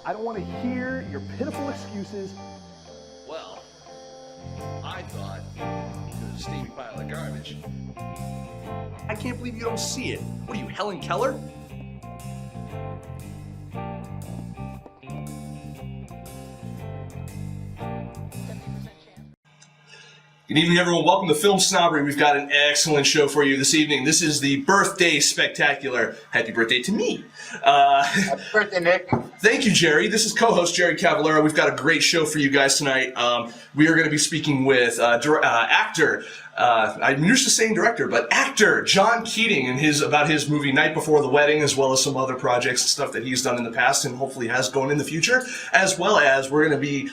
I don't want to hear your pitiful excuses. Well, I thought it was a steamy pile of garbage. I can't believe you don't see it. What are you, Helen Keller? Good evening, everyone. Welcome to Film Snobbery. We've got an excellent show for you this evening. This is the birthday spectacular. Happy birthday to me. Happy birthday, Nick. Thank you, Jerry. This is co-host Jerry Cavallero. We've got a great show for you guys tonight. We are going to be speaking with actor, I'm used to saying director, but actor John Keating and about his movie Night Before the Wedding, as well as some other projects and stuff that he's done in the past and hopefully has going in the future, as well as we're going to be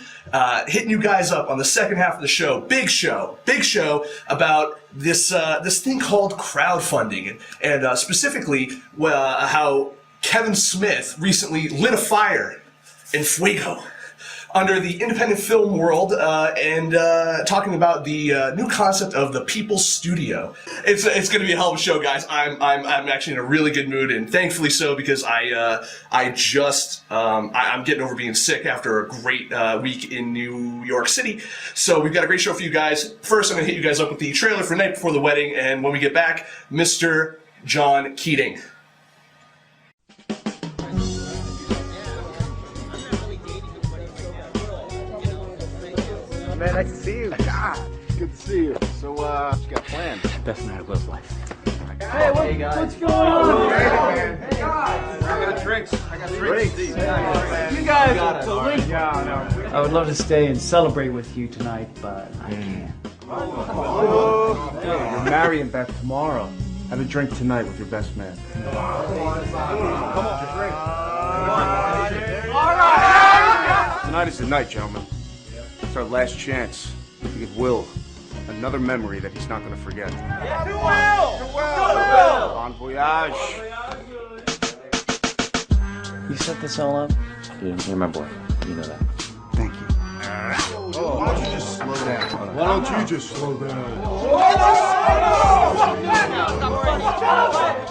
hitting you guys up on the second half of the show. Big show about this thing called crowdfunding, and specifically how Kevin Smith recently lit a fire in Fuego under the independent film world, and talking about the new concept of the People's Studio. It's going to be a hell of a show, guys. I'm actually in a really good mood, and thankfully so, because I'm getting over being sick after a great week in New York City. So we've got a great show for you guys. First, I'm going to hit you guys up with the trailer for Night Before the Wedding, and when we get back, Mr. John Keating. Man, nice to see you. God, good to see you. So, what you got planned? Best night of Will's life. Hey, what's going on? Hey, guys. I got drinks. You guys are delinquent. I would love to stay and celebrate with you tonight, but I can't. You're marrying Beth tomorrow. Have a drink tonight with your best man. Come on, drink. All right. Tonight is the night, gentlemen. It's our last chance to give Will another memory that he's not going to forget. To Will! Bon voyage. You set this all up? You're my boy. You know that. Thank you. Oh, why don't you just slow down? Why don't you just slow down?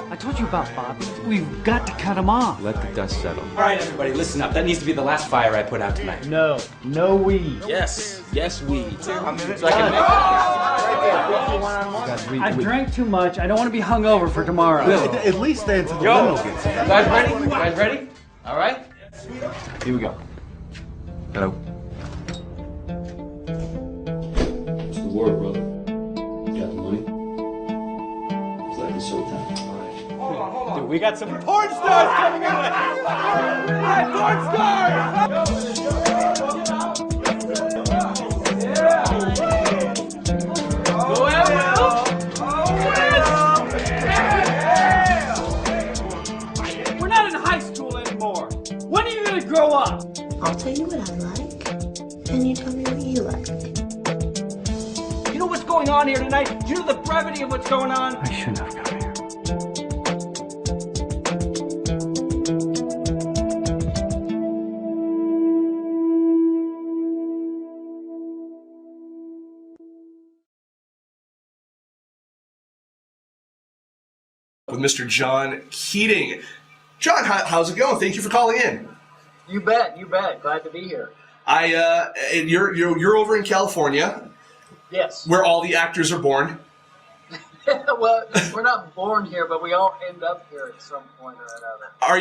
I told you about Bob. We've got to cut him off. Let the dust settle. All right, everybody, listen up. That needs to be the last fire I put out tonight. No weed. Yes, weed. So I can I drank too much. I don't want to be hungover for tomorrow. At least stay until the limo gets here. Guys ready? You guys ready? All right. Here we go. Hello. What's the word, brother? You got the money? It's like it's showtime. Dude, we got some porn stars coming in. Hey, porn stars! Go ahead, Will. We're not in high school anymore. When are you gonna grow up? I'll tell you what I like, and you tell me what you like. You know what's going on here tonight? Do you know the brevity of what's going on? I shouldn't have come here. With Mr. John Keating. John, how's it going? Thank you for calling in. You bet. Glad to be here. You're over in California, Yes. where all the actors are born. Well, we're not born here, but we all end up here at some point or another. Are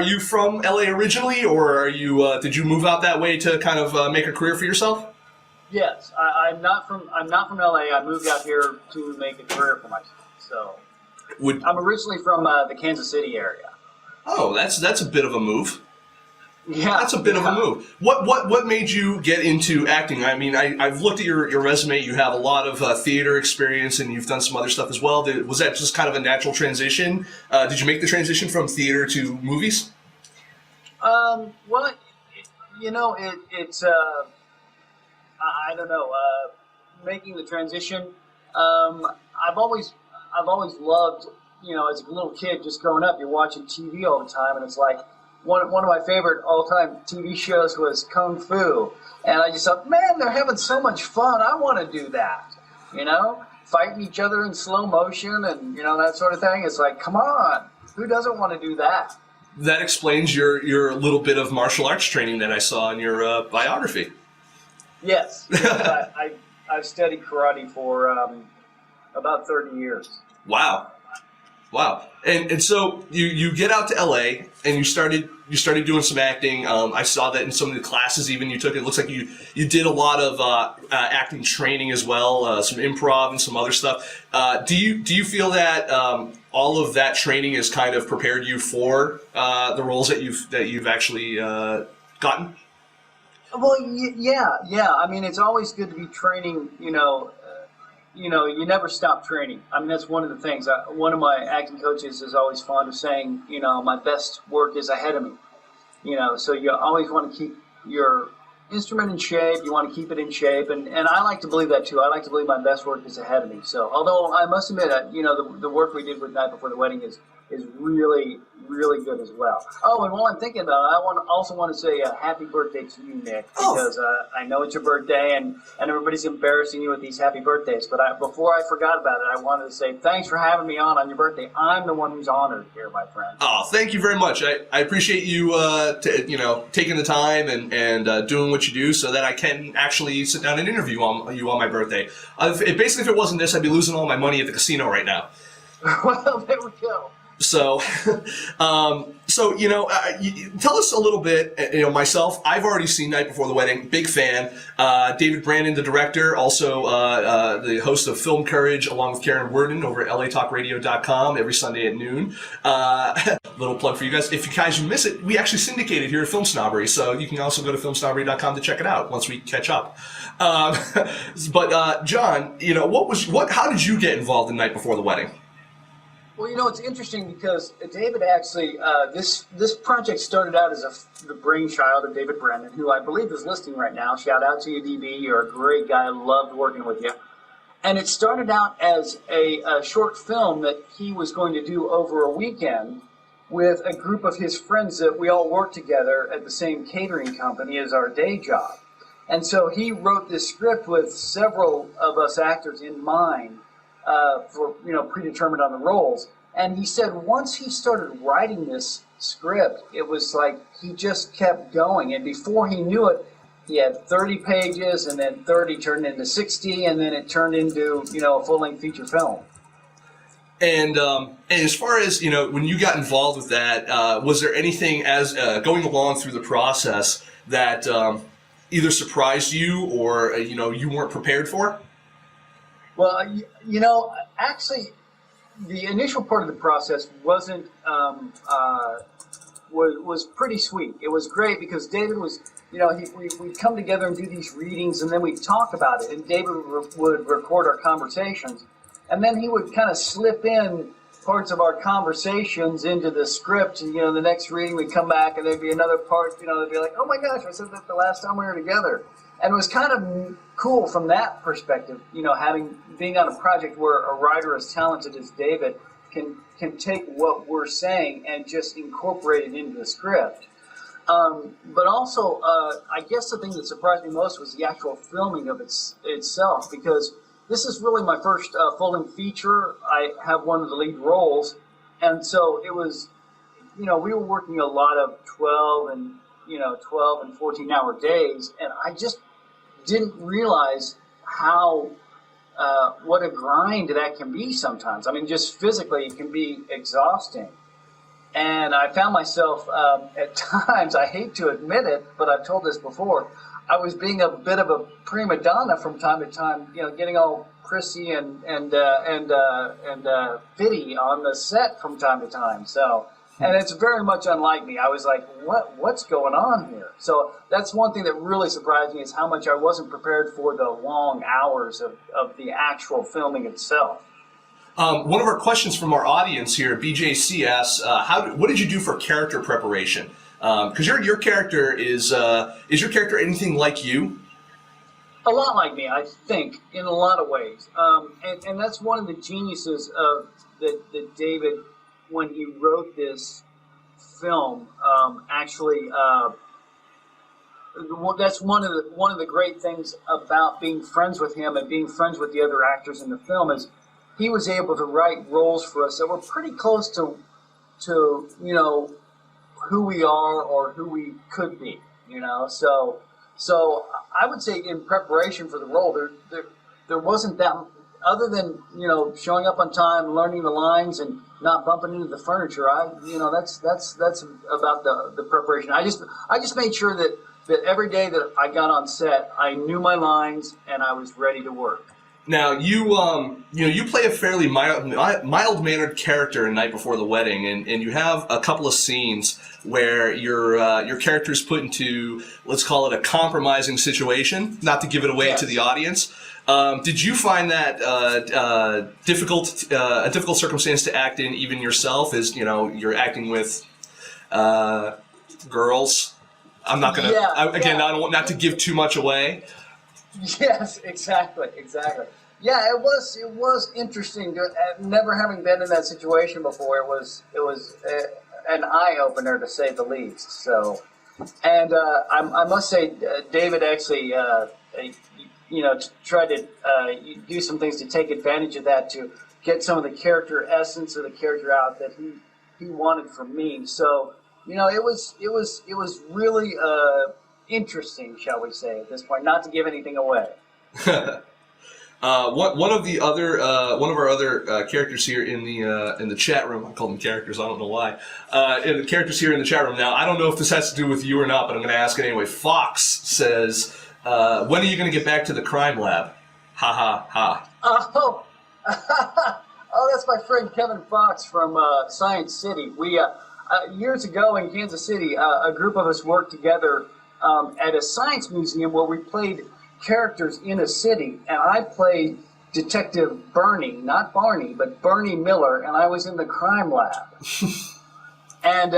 you from LA originally, or did you move out that way to kind of make a career for yourself? Yes, I'm not from LA. I moved out here to make a career for myself. So I'm originally from the Kansas City area. Oh, that's a bit of a move. Yeah, that's a bit of a move. What made you get into acting? I mean, I've looked at your resume. You have a lot of theater experience, and you've done some other stuff as well. Was that just kind of a natural transition? Did you make the transition from theater to movies? Well, it's I don't know. Making the transition. I've always loved, as a little kid, just growing up, you're watching TV all the time, and it's like. One of my favorite all-time TV shows was Kung Fu, and I just thought, man, they're having so much fun. I want to do that, fighting each other in slow motion and that sort of thing. It's like, come on, who doesn't want to do that? that explains your little bit of martial arts training that I saw in your biography. Yes, I've studied karate for about 30 years. Wow. And so you get out to LA and you started doing some acting. I saw that in some of the classes even you took. It looks like you did a lot of acting training as well, some improv and some other stuff. Do you feel that all of that training has kind of prepared you for the roles that you've actually gotten? Well, yeah. I mean, it's always good to be training. You never stop training. I mean, that's one of the things. One of my acting coaches is always fond of saying, my best work is ahead of me. So you always want to keep your instrument in shape. You want to keep it in shape. And I like to believe that, too. I like to believe my best work is ahead of me. So although I must admit, the work we did with Night Before the Wedding is really, really good as well. Oh, and while I'm thinking about it, I also want to say a happy birthday to you, Nick, because I know it's your birthday and everybody's embarrassing you with these happy birthdays. But before I forgot about it, I wanted to say thanks for having me on your birthday. I'm the one who's honored here, my friend. Oh, thank you very much. I appreciate you, taking the time and doing what you do so that I can actually sit down and interview you on my birthday. If it wasn't this, I'd be losing all my money at the casino right now. Well, there we go. So, tell us a little bit, myself, I've already seen Night Before the Wedding, big fan. David Brandon, the director, also the host of Film Courage, along with Karen Worden over at latalkradio.com every Sunday at noon. Little plug for you guys. If you guys miss it, we actually syndicate it here at Filmsnobbery, so you can also go to filmsnobbery.com to check it out once we catch up. But John, how did you get involved in Night Before the Wedding? Well, it's interesting because David actually, this project started out as the brainchild of David Brandon, who I believe is listening right now. Shout out to you, DB. You're a great guy. I loved working with you. And it started out as a short film that he was going to do over a weekend with a group of his friends that we all worked together at the same catering company as our day job. And so he wrote this script with several of us actors in mind. For predetermined on the roles, and he said once he started writing this script, it was like he just kept going, and before he knew it, he had 30 pages, and then 30 turned into 60, and then it turned into a full-length feature film. And as far as when you got involved with that, was there anything as going along through the process that either surprised you or you weren't prepared for? Well, actually, the initial part of the process wasn't was pretty sweet. It was great because David was, we'd come together and do these readings, and then we'd talk about it. And David would record our conversations, and then he would kind of slip in parts of our conversations into the script. And, the next reading we'd come back, and there'd be another part. They'd be like, "Oh my gosh, I said that the last time we were together." And it was kind of cool from that perspective, being on a project where a writer as talented as David can take what we're saying and just incorporate it into the script. But also, I guess the thing that surprised me most was the actual filming of itself, because this is really my first full-length feature. I have one of the lead roles, and so it was, we were working a lot of 12 and 14-hour days, and I just didn't realize how what a grind that can be sometimes. I mean, just physically, it can be exhausting. And I found myself at times, I hate to admit it, but I've told this before, I was being a bit of a prima donna from time to time, getting all prissy and fitty on the set from time to time. So. And it's very much unlike me. I was like, what's going on here? So that's one thing that really surprised me, is how much I wasn't prepared for the long hours of the actual filming itself. One of our questions from our audience here, BJC asks, what did you do for character preparation? Because your character is your character anything like you? A lot like me, I think, in a lot of ways. And that's one of the geniuses of that David, when he wrote this film, that's one of the great things about being friends with him and being friends with the other actors in the film, is he was able to write roles for us that were pretty close to who we are or who we could be, you know. So I would say in preparation for the role, there wasn't that, other than, you know, showing up on time, learning the lines, and not bumping into the furniture. That's about the preparation. I just made sure that every day that I got on set, I knew my lines and I was ready to work. Now you play a fairly mild-mannered character in Night Before the Wedding, and you have a couple of scenes where your character is put into, let's call it, a compromising situation. Not to give it away to the audience. Did you find that a difficult circumstance to act in, even yourself, as you know you're acting with girls? I'm not gonna I don't want not to give too much away. Yes, exactly. Yeah, it was interesting. Never having been in that situation before, it was an eye opener, to say the least. So, and I must say, David actually, tried to do some things to take advantage of that, to get some of the character essence of the character out that he wanted from me. So, you know, it was really interesting, shall we say, at this point, not to give anything away. One of our other characters here in the chat room, I call them characters, I don't know why. The characters here in the chat room. Now, I don't know if this has to do with you or not, but I'm going to ask it anyway. Fox says, when are you going to get back to the crime lab? Ha ha ha. Oh, that's my friend Kevin Fox from Science City. We years ago in Kansas City, a group of us worked together at a science museum where we played characters in a city, and I played Detective Bernie, not Barney, but Bernie Miller, and I was in the crime lab. and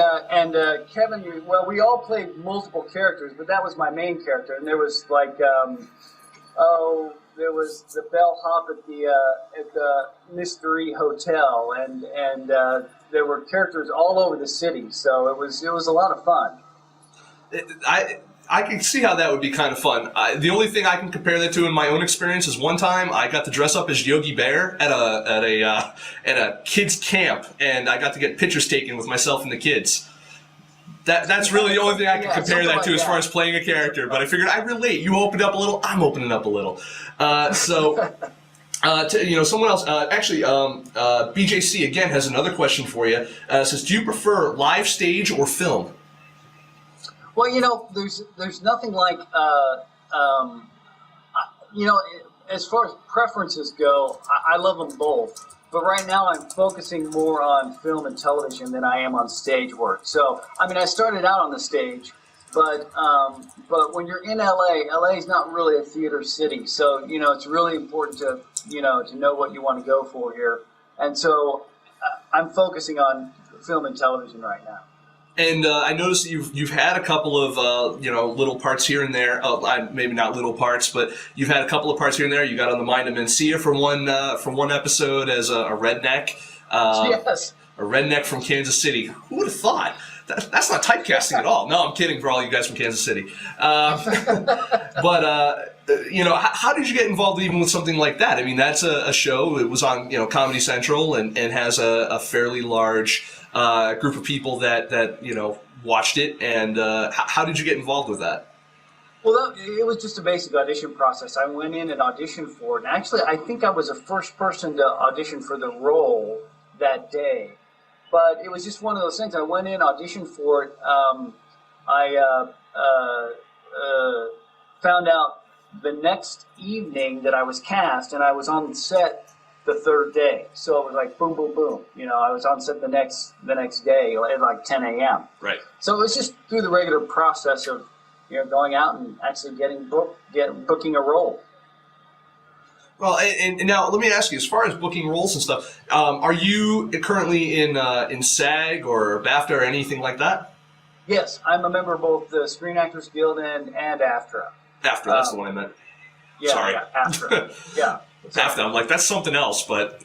Kevin, well, we all played multiple characters, but that was my main character, and there was like, there was the bellhop at the Mystery Hotel, and there were characters all over the city, so it was a lot of fun. I can see how that would be kind of fun. The only thing I can compare that to in my own experience is one time I got to dress up as Yogi Bear at a kids camp, and I got to get pictures taken with myself and the kids. That's really the only thing I can compare that to as far as playing a character. But I figured I relate. You opened up a little, I'm opening up a little. Someone else. Actually, BJC again has another question for you. Says, do you prefer live stage or film? Well, you know, there's nothing like, as far as preferences go, I love them both. But right now I'm focusing more on film and television than I am on stage work. So, I mean, I started out on the stage, but when you're in LA is not really a theater city. So, you know, it's really important to know what you want to go for here. And so I'm focusing on film and television right now. And I noticed that you've had a couple of little parts here and there. Maybe not little parts, but you've had a couple of parts here and there. You got on the Mind of Mencia from one episode as a redneck. Yes. A redneck from Kansas City. Who would have thought? That's not typecasting at all. No, I'm kidding for all you guys from Kansas City. But how did you get involved even with something like that? I mean, that's a show. It was on Comedy Central and has a fairly large group of people that watched it. And how did you get involved with that? Well, it was just a basic audition process. I went in and auditioned for it. And actually, I think I was the first person to audition for the role that day. But it was just one of those things. I went in, auditioned for it. I found out the next evening that I was cast, and I was on set the third day. So it was like boom, boom, boom. I was on set the next day at like 10 a.m. Right. So it was just through the regular process of going out and actually booking a role. Well, and now let me ask you, as far as booking roles and stuff, are you currently in SAG or BAFTA or anything like that? Yes, I'm a member of both the Screen Actors Guild and AFTRA. AFTRA, that's the one I meant. Yeah, Sorry. Yeah, AFTRA. Yeah. BAFTA, I'm like, that's something else, but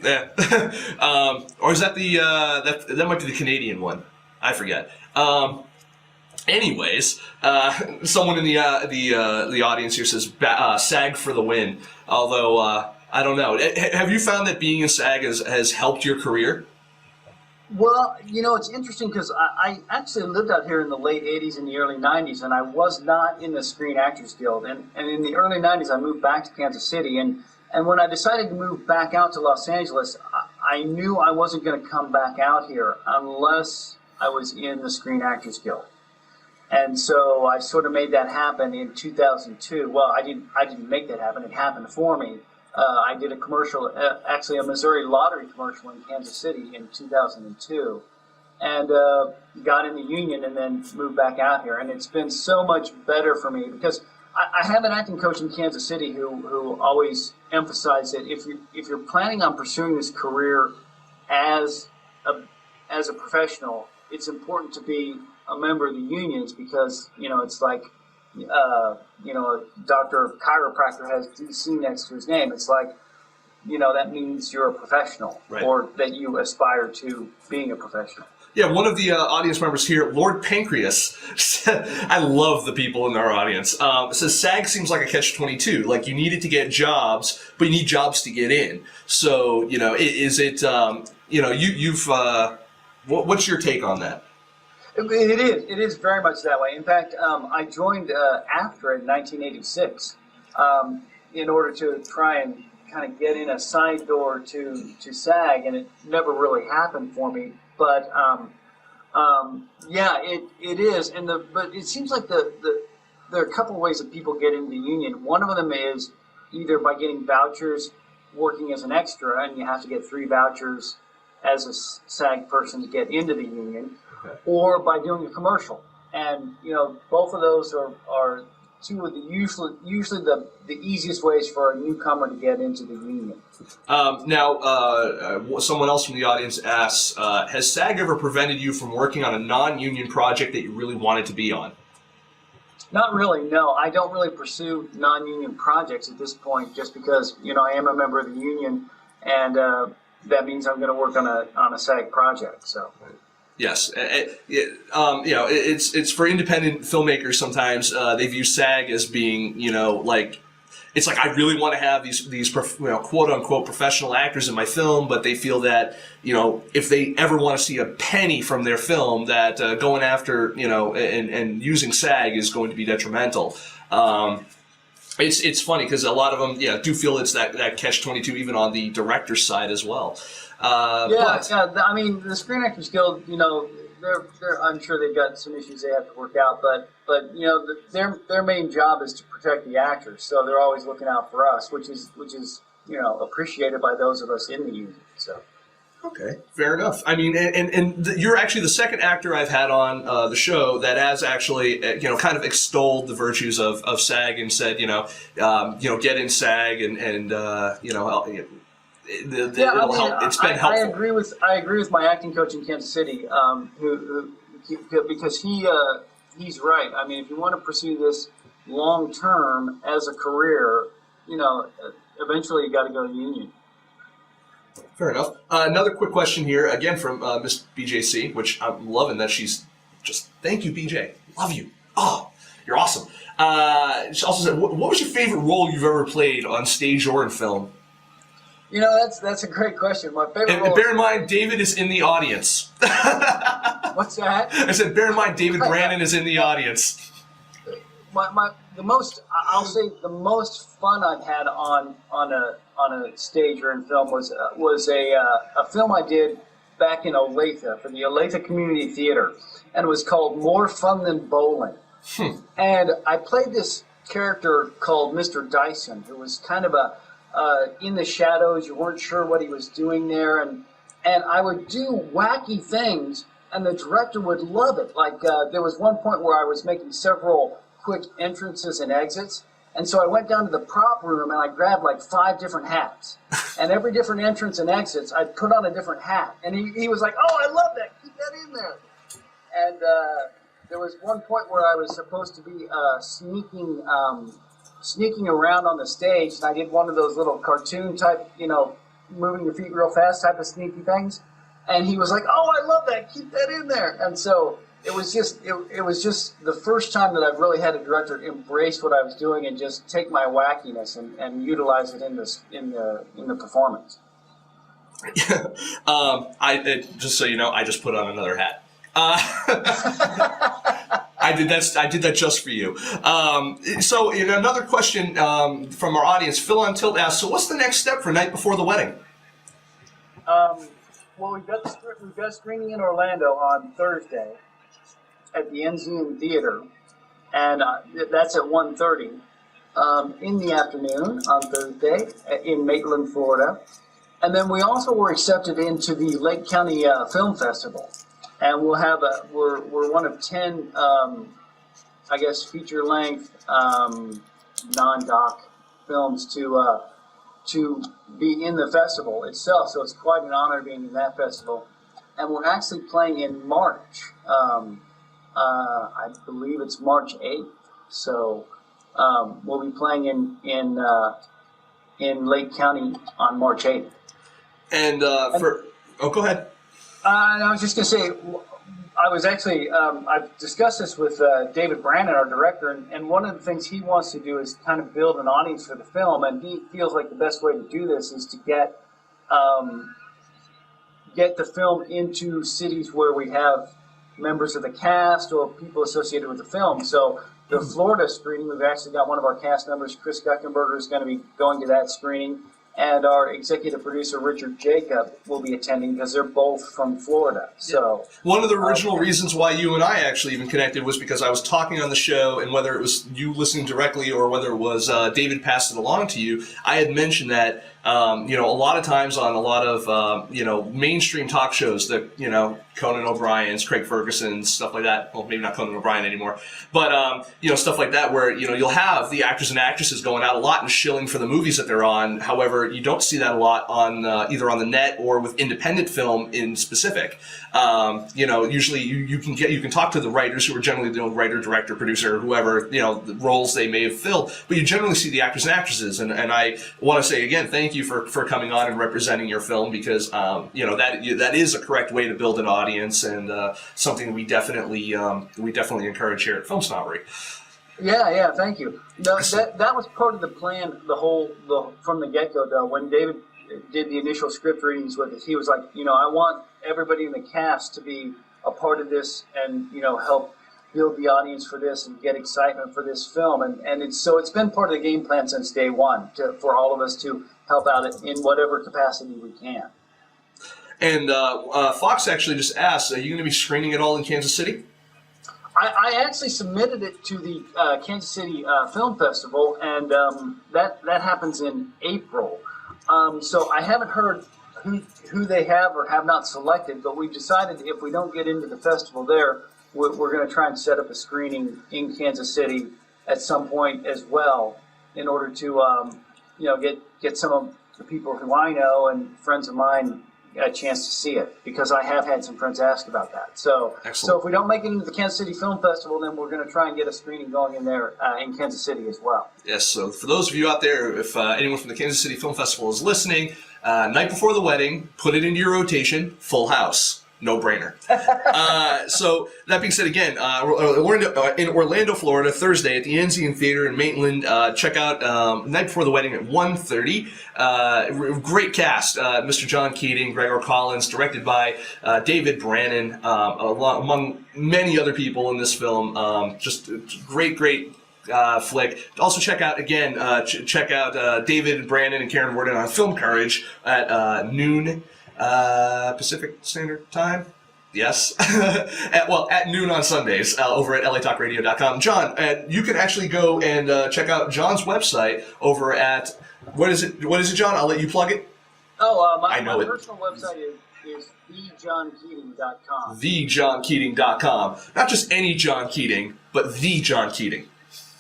or is that that might be the Canadian one? I forget. Anyways, someone in the audience here says SAG for the win. Although I don't know, have you found that being in SAG has helped your career? Well, it's interesting because I actually lived out here in the late 80s and the early 90s, and I was not in the Screen Actors Guild. And in the early 90s, I moved back to Kansas City. And when I decided to move back out to Los Angeles, I knew I wasn't going to come back out here unless I was in the Screen Actors Guild. And so I sort of made that happen in 2002. Well, I didn't make that happen. It happened for me. I did a commercial, actually a Missouri Lottery commercial in Kansas City in 2002, and got in the union and then moved back out here. And it's been so much better for me because I have an acting coach in Kansas City who always emphasized that if you're planning on pursuing this career as a professional, it's important to be a member of the unions because it's like. A doctor chiropractor has DC next to his name. It's like, that means you're a professional, right, or that you aspire to being a professional. Yeah, one of the audience members here, Lord Pancreas, said, I love the people in our audience, says SAG seems like a catch-22. Like, you needed to get jobs, but you need jobs to get in. So, is it, what's your take on that? It is very much that way. In fact, I joined AFTRA in 1986 in order to try and kind of get in a side door to SAG, and it never really happened for me. But yeah, it is. But it seems like there are a couple of ways that people get into the union. One of them is either by getting vouchers working as an extra, and you have to get 3 vouchers as a SAG person to get into the union. Or by doing a commercial, and both of those are two of the usually the easiest ways for a newcomer to get into the union. Now, someone else from the audience asks, has SAG ever prevented you from working on a non-union project that you really wanted to be on? Not really, no. I don't really pursue non-union projects at this point, just because I am a member of the union, and that means I'm going to work on a SAG project. So. Yes, it's for independent filmmakers. Sometimes they view SAG as being, it's like I really want to have these quote unquote professional actors in my film, but they feel that if they ever want to see a penny from their film, that going after and using SAG is going to be detrimental. It's funny because a lot of them do feel it's that catch-22 even on the director's side as well. I mean, the Screen Actors Guild, they're I'm sure they've got some issues they have to work out, but their main job is to protect the actors, so they're always looking out for us, which is appreciated by those of us in the union. So. Okay, fair enough. I mean, and you're actually the second actor I've had on the show that has actually, kind of extolled the virtues of SAG and said, get in SAG and it'll help. It's been helpful. I agree with my acting coach in Kansas City, because he's right. I mean, if you want to pursue this long term as a career, eventually you got to go to the union. Fair enough. Another quick question here, again from Miss BJC, which I'm loving that she's just, thank you, BJ. Love you. Oh, you're awesome. She also said, what was your favorite role you've ever played on stage or in film? That's a great question. My favorite role. And bear in mind, David is in the audience. What's that? I said, bear in mind, David Brannon is in the audience. The most fun I've had on a stage or in film was a film I did back in Olathe for the Olathe Community Theater, and it was called More Fun Than Bowling. And I played this character called Mr. Dyson, who was kind of in the shadows. You weren't sure what he was doing there, and I would do wacky things, and the director would love it. Like there was one point where I was making several quick entrances and exits, and so I went down to the prop room and I grabbed like 5 different hats, and every different entrance and exits I put on a different hat, and he was like, "Oh, I love that, keep that in there." And there was one point where I was supposed to be sneaking around on the stage, and I did one of those little cartoon type, moving your feet real fast type of sneaky things, and he was like, "Oh, I love that, keep that in there." And so it was just the first time that I've really had a director embrace what I was doing and just take my wackiness and utilize it in the performance. Just so you know, I just put on another hat. I did that just for you. So another question from our audience, Phil on Tilt asks, so what's the next step for Night Before the Wedding? Well, we've got a screening in Orlando on Thursday at the Enzian Theater, and that's at 1:30 in the afternoon on Thursday in Maitland, Florida. And then we also were accepted into the Lake County Film Festival, and we'll have we're one of 10 I guess feature-length non-doc films to be in the festival itself. So it's quite an honor being in that festival. And we're actually playing in March. I believe it's March 8th. So we'll be playing in Lake County on March 8th. And go ahead. I was just going to say, I was actually, I've discussed this with David Brandon, our director, and one of the things he wants to do is kind of build an audience for the film, and he feels like the best way to do this is to get the film into cities where we have members of the cast or people associated with the film. So the Florida screening, we've actually got one of our cast members, Chris Guckenberger, is going to be going to that screening. And our executive producer, Richard Jacob, will be attending because they're both from Florida. So one of the original reasons why you and I actually even connected was because I was talking on the show, and whether it was you listening directly or whether it was David passed it along to you, I had mentioned that a lot of times on a lot of mainstream talk shows that Conan O'Brien's, Craig Ferguson's, stuff like that. Well, maybe not Conan O'Brien anymore, but stuff like that where you'll have the actors and actresses going out a lot and shilling for the movies that they're on. However, you don't see that a lot on either on the net or with independent film in specific. Usually you can talk to the writers who are generally the writer, director, producer, whoever the roles they may have filled, but you generally see the actors and actresses. And I want to say again, thank you for coming on and representing your film because that is a correct way to build an audience and something we definitely encourage here at Filmsnobbery. Yeah, thank you. No, that was part of the plan. From the get-go, though, when David did the initial script readings with us, he was like, I want everybody in the cast to be a part of this and help build the audience for this and get excitement for this film. And it's been part of the game plan since day one for all of us to help out in whatever capacity we can. And Fox actually just asked, are you going to be screening it all in Kansas City? I actually submitted it to the Kansas City Film Festival, and that happens in April. So I haven't heard who they have or have not selected, but we've decided if we don't get into the festival there, we're going to try and set up a screening in Kansas City at some point as well, in order to get some of the people who I know and friends of mine a chance to see it, because I have had some friends ask about that. So, Excellent. So if we don't make it into the Kansas City Film Festival, then we're going to try and get a screening going in there in Kansas City as well. Yes, so for those of you out there, if anyone from the Kansas City Film Festival is listening, Night Before the Wedding, put it into your rotation, full house. No-brainer. So that being said, again, in Orlando, Florida, Thursday at the Enzian Theater in Maitland. Check out Night Before the Wedding at 1:30. Great cast. Mr. John Keating, Gregor Collins, directed by David Brannon, among many other people in this film. Just great flick. Also check out David Brandon and Karen Worden on Film Courage at noon Pacific Standard Time. Yes. at noon on Sundays over at latalkradio.com. John, you can actually go and check out John's website over at what is it, John? I'll let you plug it. My personal website is thejohnkeating.com. Thejohnkeating.com. Not just any John Keating, but the John Keating.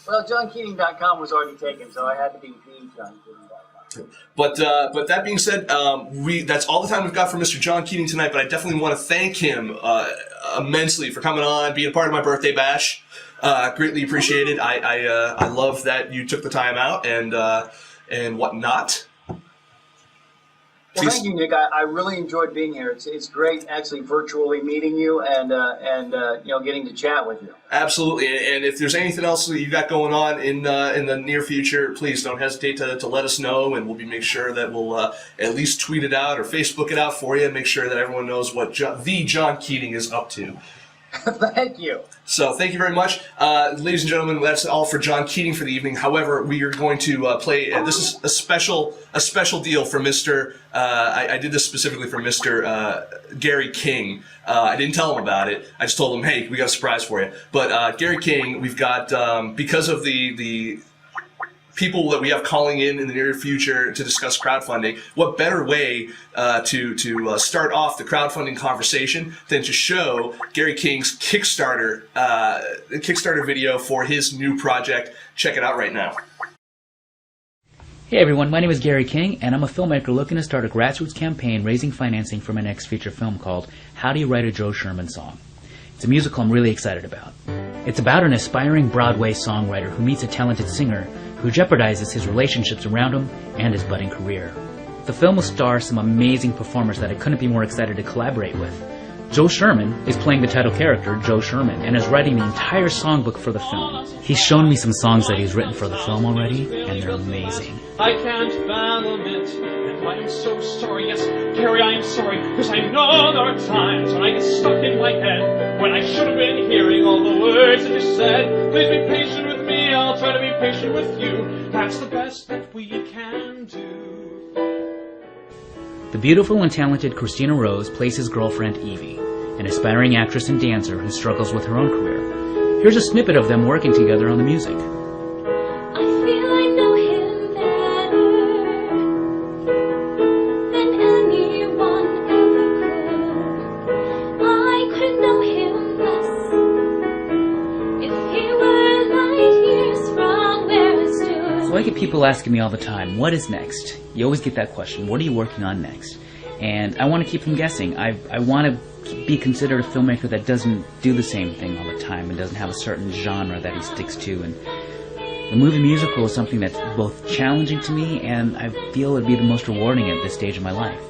Well, johnkeating.com was already taken, so I had to be thejohnkeating.com. But that being said, that's all the time we've got for Mr. John Keating tonight. But I definitely want to thank him immensely for coming on, being part of my birthday bash. Greatly appreciated. I love that you took the time out and whatnot. Well, thank you, Nick. I really enjoyed being here. It's great actually virtually meeting you and getting to chat with you. Absolutely. And if there's anything else that you got going on in the near future, please don't hesitate to let us know, and we'll make sure that we'll at least tweet it out or Facebook it out for you and make sure that everyone knows what the John Keating is up to. Thank you. So thank you very much. Ladies and gentlemen, that's all for John Keating for the evening. However, we are going to play, this is a special deal for Mr. I did this specifically for Mr. Gary King. I didn't tell him about it. I just told him, hey, we got a surprise for you. But Gary King, we've got, because of the people that we have calling in the near future to discuss crowdfunding, what better way to start off the crowdfunding conversation than to show Gary King's Kickstarter video for his new project. Check it out right now. Hey everyone, my name is Gary King, and I'm a filmmaker looking to start a grassroots campaign raising financing for my next feature film called How Do You Write a Joe Sherman Song? It's a musical I'm really excited about. It's about an aspiring Broadway songwriter who meets a talented singer who jeopardizes his relationships around him and his budding career. The film will star some amazing performers that I couldn't be more excited to collaborate with. Joe Sherman is playing the title character, Joe Sherman, and is writing the entire songbook for the film. He's shown me some songs that he's written for the film already, and they're amazing. I can't fathom it, and I am so sorry. Yes, Gary, I am sorry, because I know there are times when I get stuck in my head, when I should have been hearing all the words that you said. Please be patient with me, I'll try to be patient with you. That's the best that we can do. The beautiful and talented Christina Rose plays his girlfriend Evie, an aspiring actress and dancer who struggles with her own career. Here's a snippet of them working together on the music. So I get people asking me all the time, what is next? You always get that question, what are you working on next? And I want to keep them guessing. I want to be considered a filmmaker that doesn't do the same thing all the time and doesn't have a certain genre that he sticks to. And the movie musical is something that's both challenging to me and I feel would be the most rewarding at this stage of my life.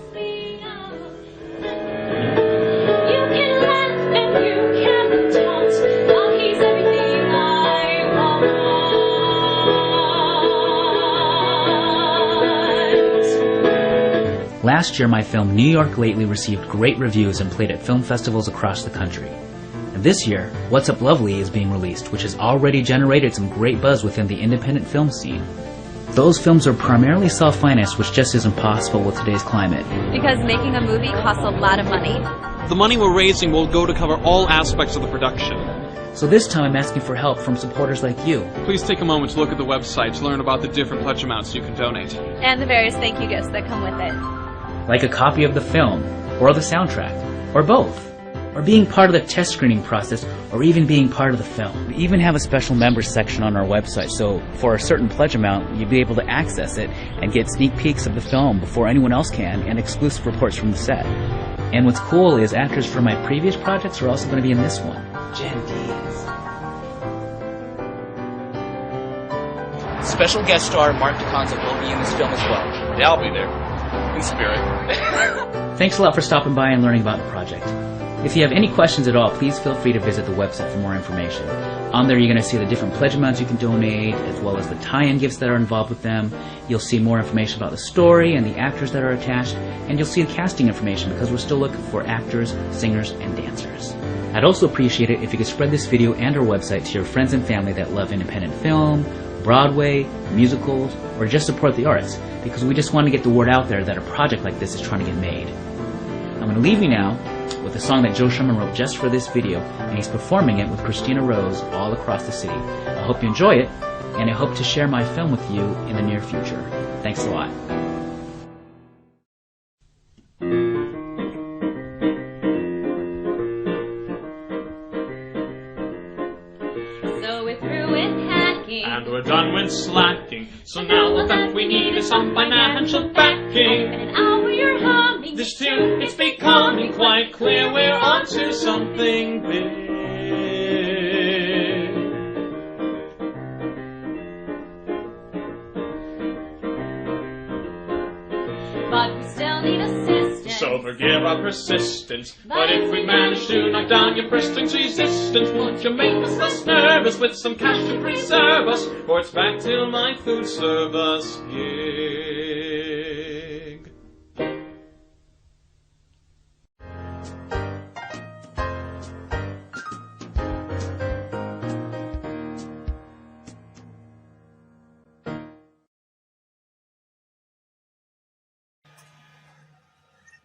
Last year, my film New York Lately received great reviews and played at film festivals across the country. And this year, What's Up Lovely is being released, which has already generated some great buzz within the independent film scene. Those films are primarily self-financed, which just isn't possible with today's climate. Because making a movie costs a lot of money. The money we're raising will go to cover all aspects of the production. So this time I'm asking for help from supporters like you. Please take a moment to look at the website to learn about the different pledge amounts you can donate. And the various thank you gifts that come with it. Like a copy of the film, or the soundtrack, or both, or being part of the test screening process, or even being part of the film. We even have a special members section on our website, so for a certain pledge amount, you'll be able to access it and get sneak peeks of the film before anyone else can, and exclusive reports from the set. And what's cool is actors from my previous projects are also going to be in this one. Jen Dees. Special guest star Mark DeConzo will be in this film as well. Yeah, I'll be there. In spirit. Thanks a lot for stopping by and learning about the project. If you have any questions at all, please feel free to visit the website for more information. On there you're going to see the different pledge amounts you can donate, as well as the tie-in gifts that are involved with them. You'll see more information about the story and the actors that are attached, and you'll see the casting information because we're still looking for actors, singers, and dancers. I'd also appreciate it if you could spread this video and our website to your friends and family that love independent film, Broadway, musicals, or just support the arts, because we just want to get the word out there that a project like this is trying to get made. I'm going to leave you now with a song that Joe Sherman wrote just for this video, and he's performing it with Christina Rose all across the city. I hope you enjoy it, and I hope to share my film with you in the near future. Thanks a lot. And we're done with slacking, so now all that we need is some financial backing. And an hour you're humming This tune, it's becoming quite clear we're onto something big. but we still need about persistence. But if we manage to knock down your Preston's resistance, won't you make us less nervous with some cash to preserve us for its back till my food service gig?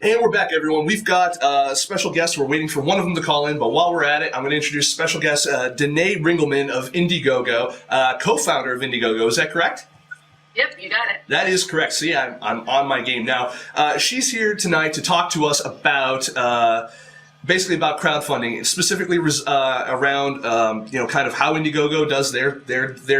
And we're back, everyone. We've got special guests. We're waiting for one of them to call in, but while we're at it, I'm going to introduce special guest Danae Ringlemann of IndieGoGo, co-founder of IndieGoGo. Is that correct? Yep, you got it. That is correct. See, I'm on my game now. She's here tonight to talk to us about basically about crowdfunding, specifically around kind of how IndieGoGo does their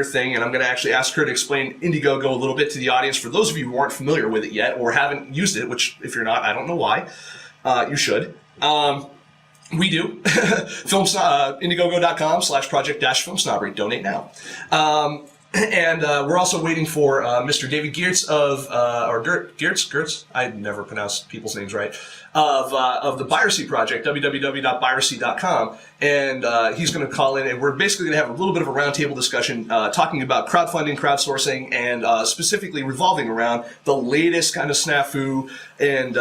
thing. And I'm going to actually ask her to explain IndieGoGo a little bit to the audience for those of you who aren't familiar with it yet or haven't used it, which if you're not, I don't know why. You should. We do. IndieGoGo.com/project-filmsnobbery. Donate now. And we're also waiting for Mr. David Geertz of Geertz. I never pronounce people's names right. Of the Baisley project, www.baisley.com, and he's going to call in, and we're basically going to have a little bit of a roundtable discussion talking about crowdfunding, crowdsourcing, and specifically revolving around the latest kind of snafu and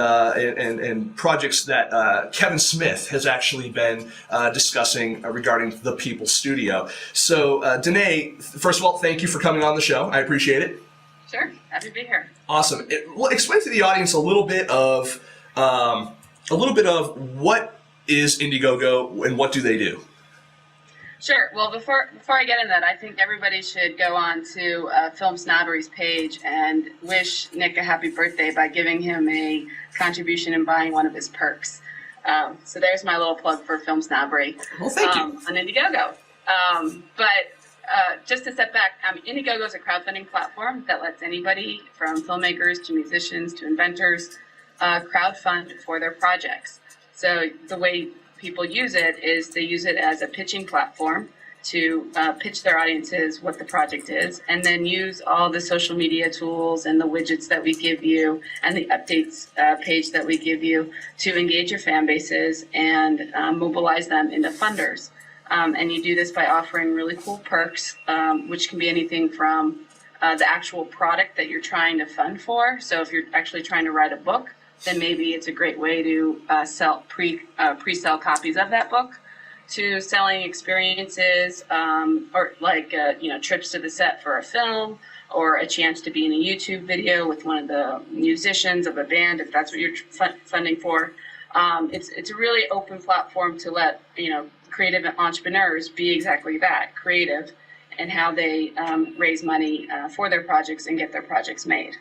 projects that Kevin Smith has actually been discussing regarding the People Studio. So, Danae, first of all, thank you for coming on the show. I appreciate it. Sure, happy to be here. Awesome. Explain to the audience a little bit of what is IndieGoGo and what do they do? Sure. Well, before I get into that, I think everybody should go on to Filmsnobbery's page and wish Nick a happy birthday by giving him a contribution and buying one of his perks. So there's my little plug for Filmsnobbery. Well, thank you. On IndieGoGo. Just to step back, IndieGoGo is a crowdfunding platform that lets anybody from filmmakers to musicians to inventors crowdfund for their projects. So the way people use it is they use it as a pitching platform to pitch their audiences what the project is, and then use all the social media tools and the widgets that we give you and the updates page that we give you to engage your fan bases and mobilize them into funders. And you do this by offering really cool perks, which can be anything from the actual product that you're trying to fund for. So if you're actually trying to write a book, then maybe it's a great way to sell pre-sell copies of that book, to selling experiences, or like trips to the set for a film, or a chance to be in a YouTube video with one of the musicians of a band, if that's what you're funding for. It's a really open platform to let creative entrepreneurs be exactly that, creative, and how they raise money for their projects and get their projects made.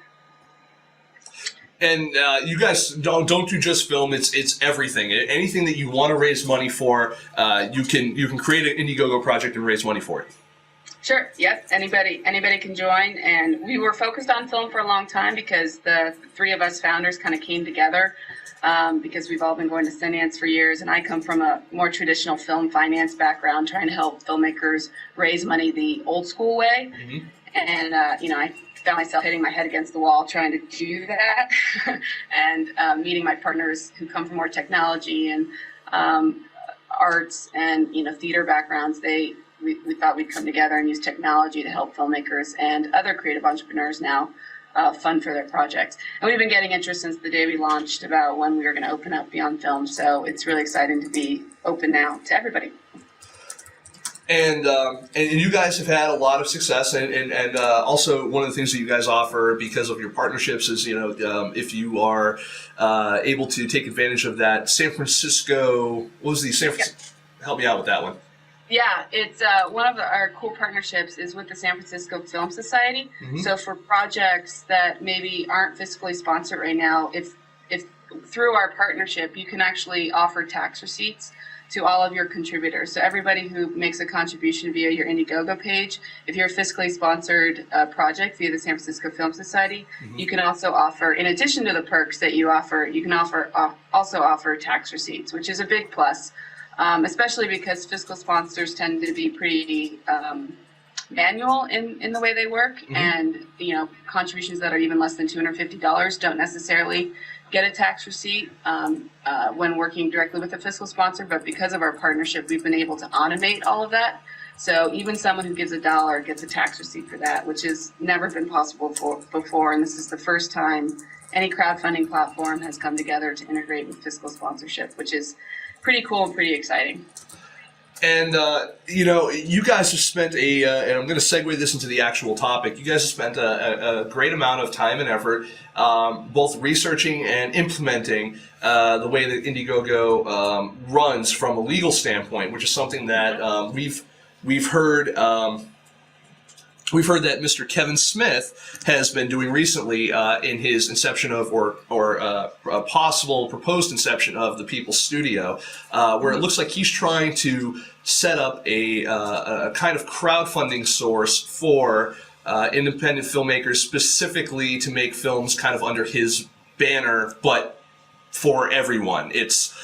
And you guys don't do just film; it's everything. Anything that you want to raise money for, you can create an IndieGoGo project and raise money for it. Sure. Yep. Anybody can join. And we were focused on film for a long time because the three of us founders kind of came together because we've all been going to Sundance for years, and I come from a more traditional film finance background, trying to help filmmakers raise money the old school way. Mm-hmm. And I found myself hitting my head against the wall trying to do that, and meeting my partners who come from more technology and arts and theater backgrounds. We thought we'd come together and use technology to help filmmakers and other creative entrepreneurs now fund for their projects. And we've been getting interest since the day we launched about when we were going to open up Beyond Film. So it's really exciting to be open now to everybody. And you guys have had a lot of success, and also one of the things that you guys offer because of your partnerships is if you are able to take advantage of that San Francisco. What was the San Francisco? Yep. Help me out with that one. Yeah, it's one of our cool partnerships is with the San Francisco Film Society. Mm-hmm. So for projects that maybe aren't fiscally sponsored right now, if through our partnership, you can actually offer tax receipts to all of your contributors. So everybody who makes a contribution via your IndieGoGo page, if you're a fiscally sponsored project via the San Francisco Film Society, mm-hmm. you can also offer, in addition to the perks that you offer, you can also offer tax receipts, which is a big plus, especially because fiscal sponsors tend to be pretty manual in the way they work, mm-hmm. and contributions that are even less than $250 don't necessarily get a tax receipt when working directly with a fiscal sponsor, but because of our partnership, we've been able to automate all of that. So even someone who gives $1 gets a tax receipt for that, which has never been possible before, and this is the first time any crowdfunding platform has come together to integrate with fiscal sponsorship, which is pretty cool and pretty exciting. And, you guys have spent and I'm going to segue this into the actual topic, you guys have spent a great amount of time and effort both researching and implementing the way that IndieGoGo runs from a legal standpoint, which is something that we've heard that Mr. Kevin Smith has been doing recently in his inception of, or a possible proposed inception of the People's Studio, where it looks like he's trying to set up a kind of crowdfunding source for independent filmmakers, specifically to make films kind of under his banner, but for everyone. It's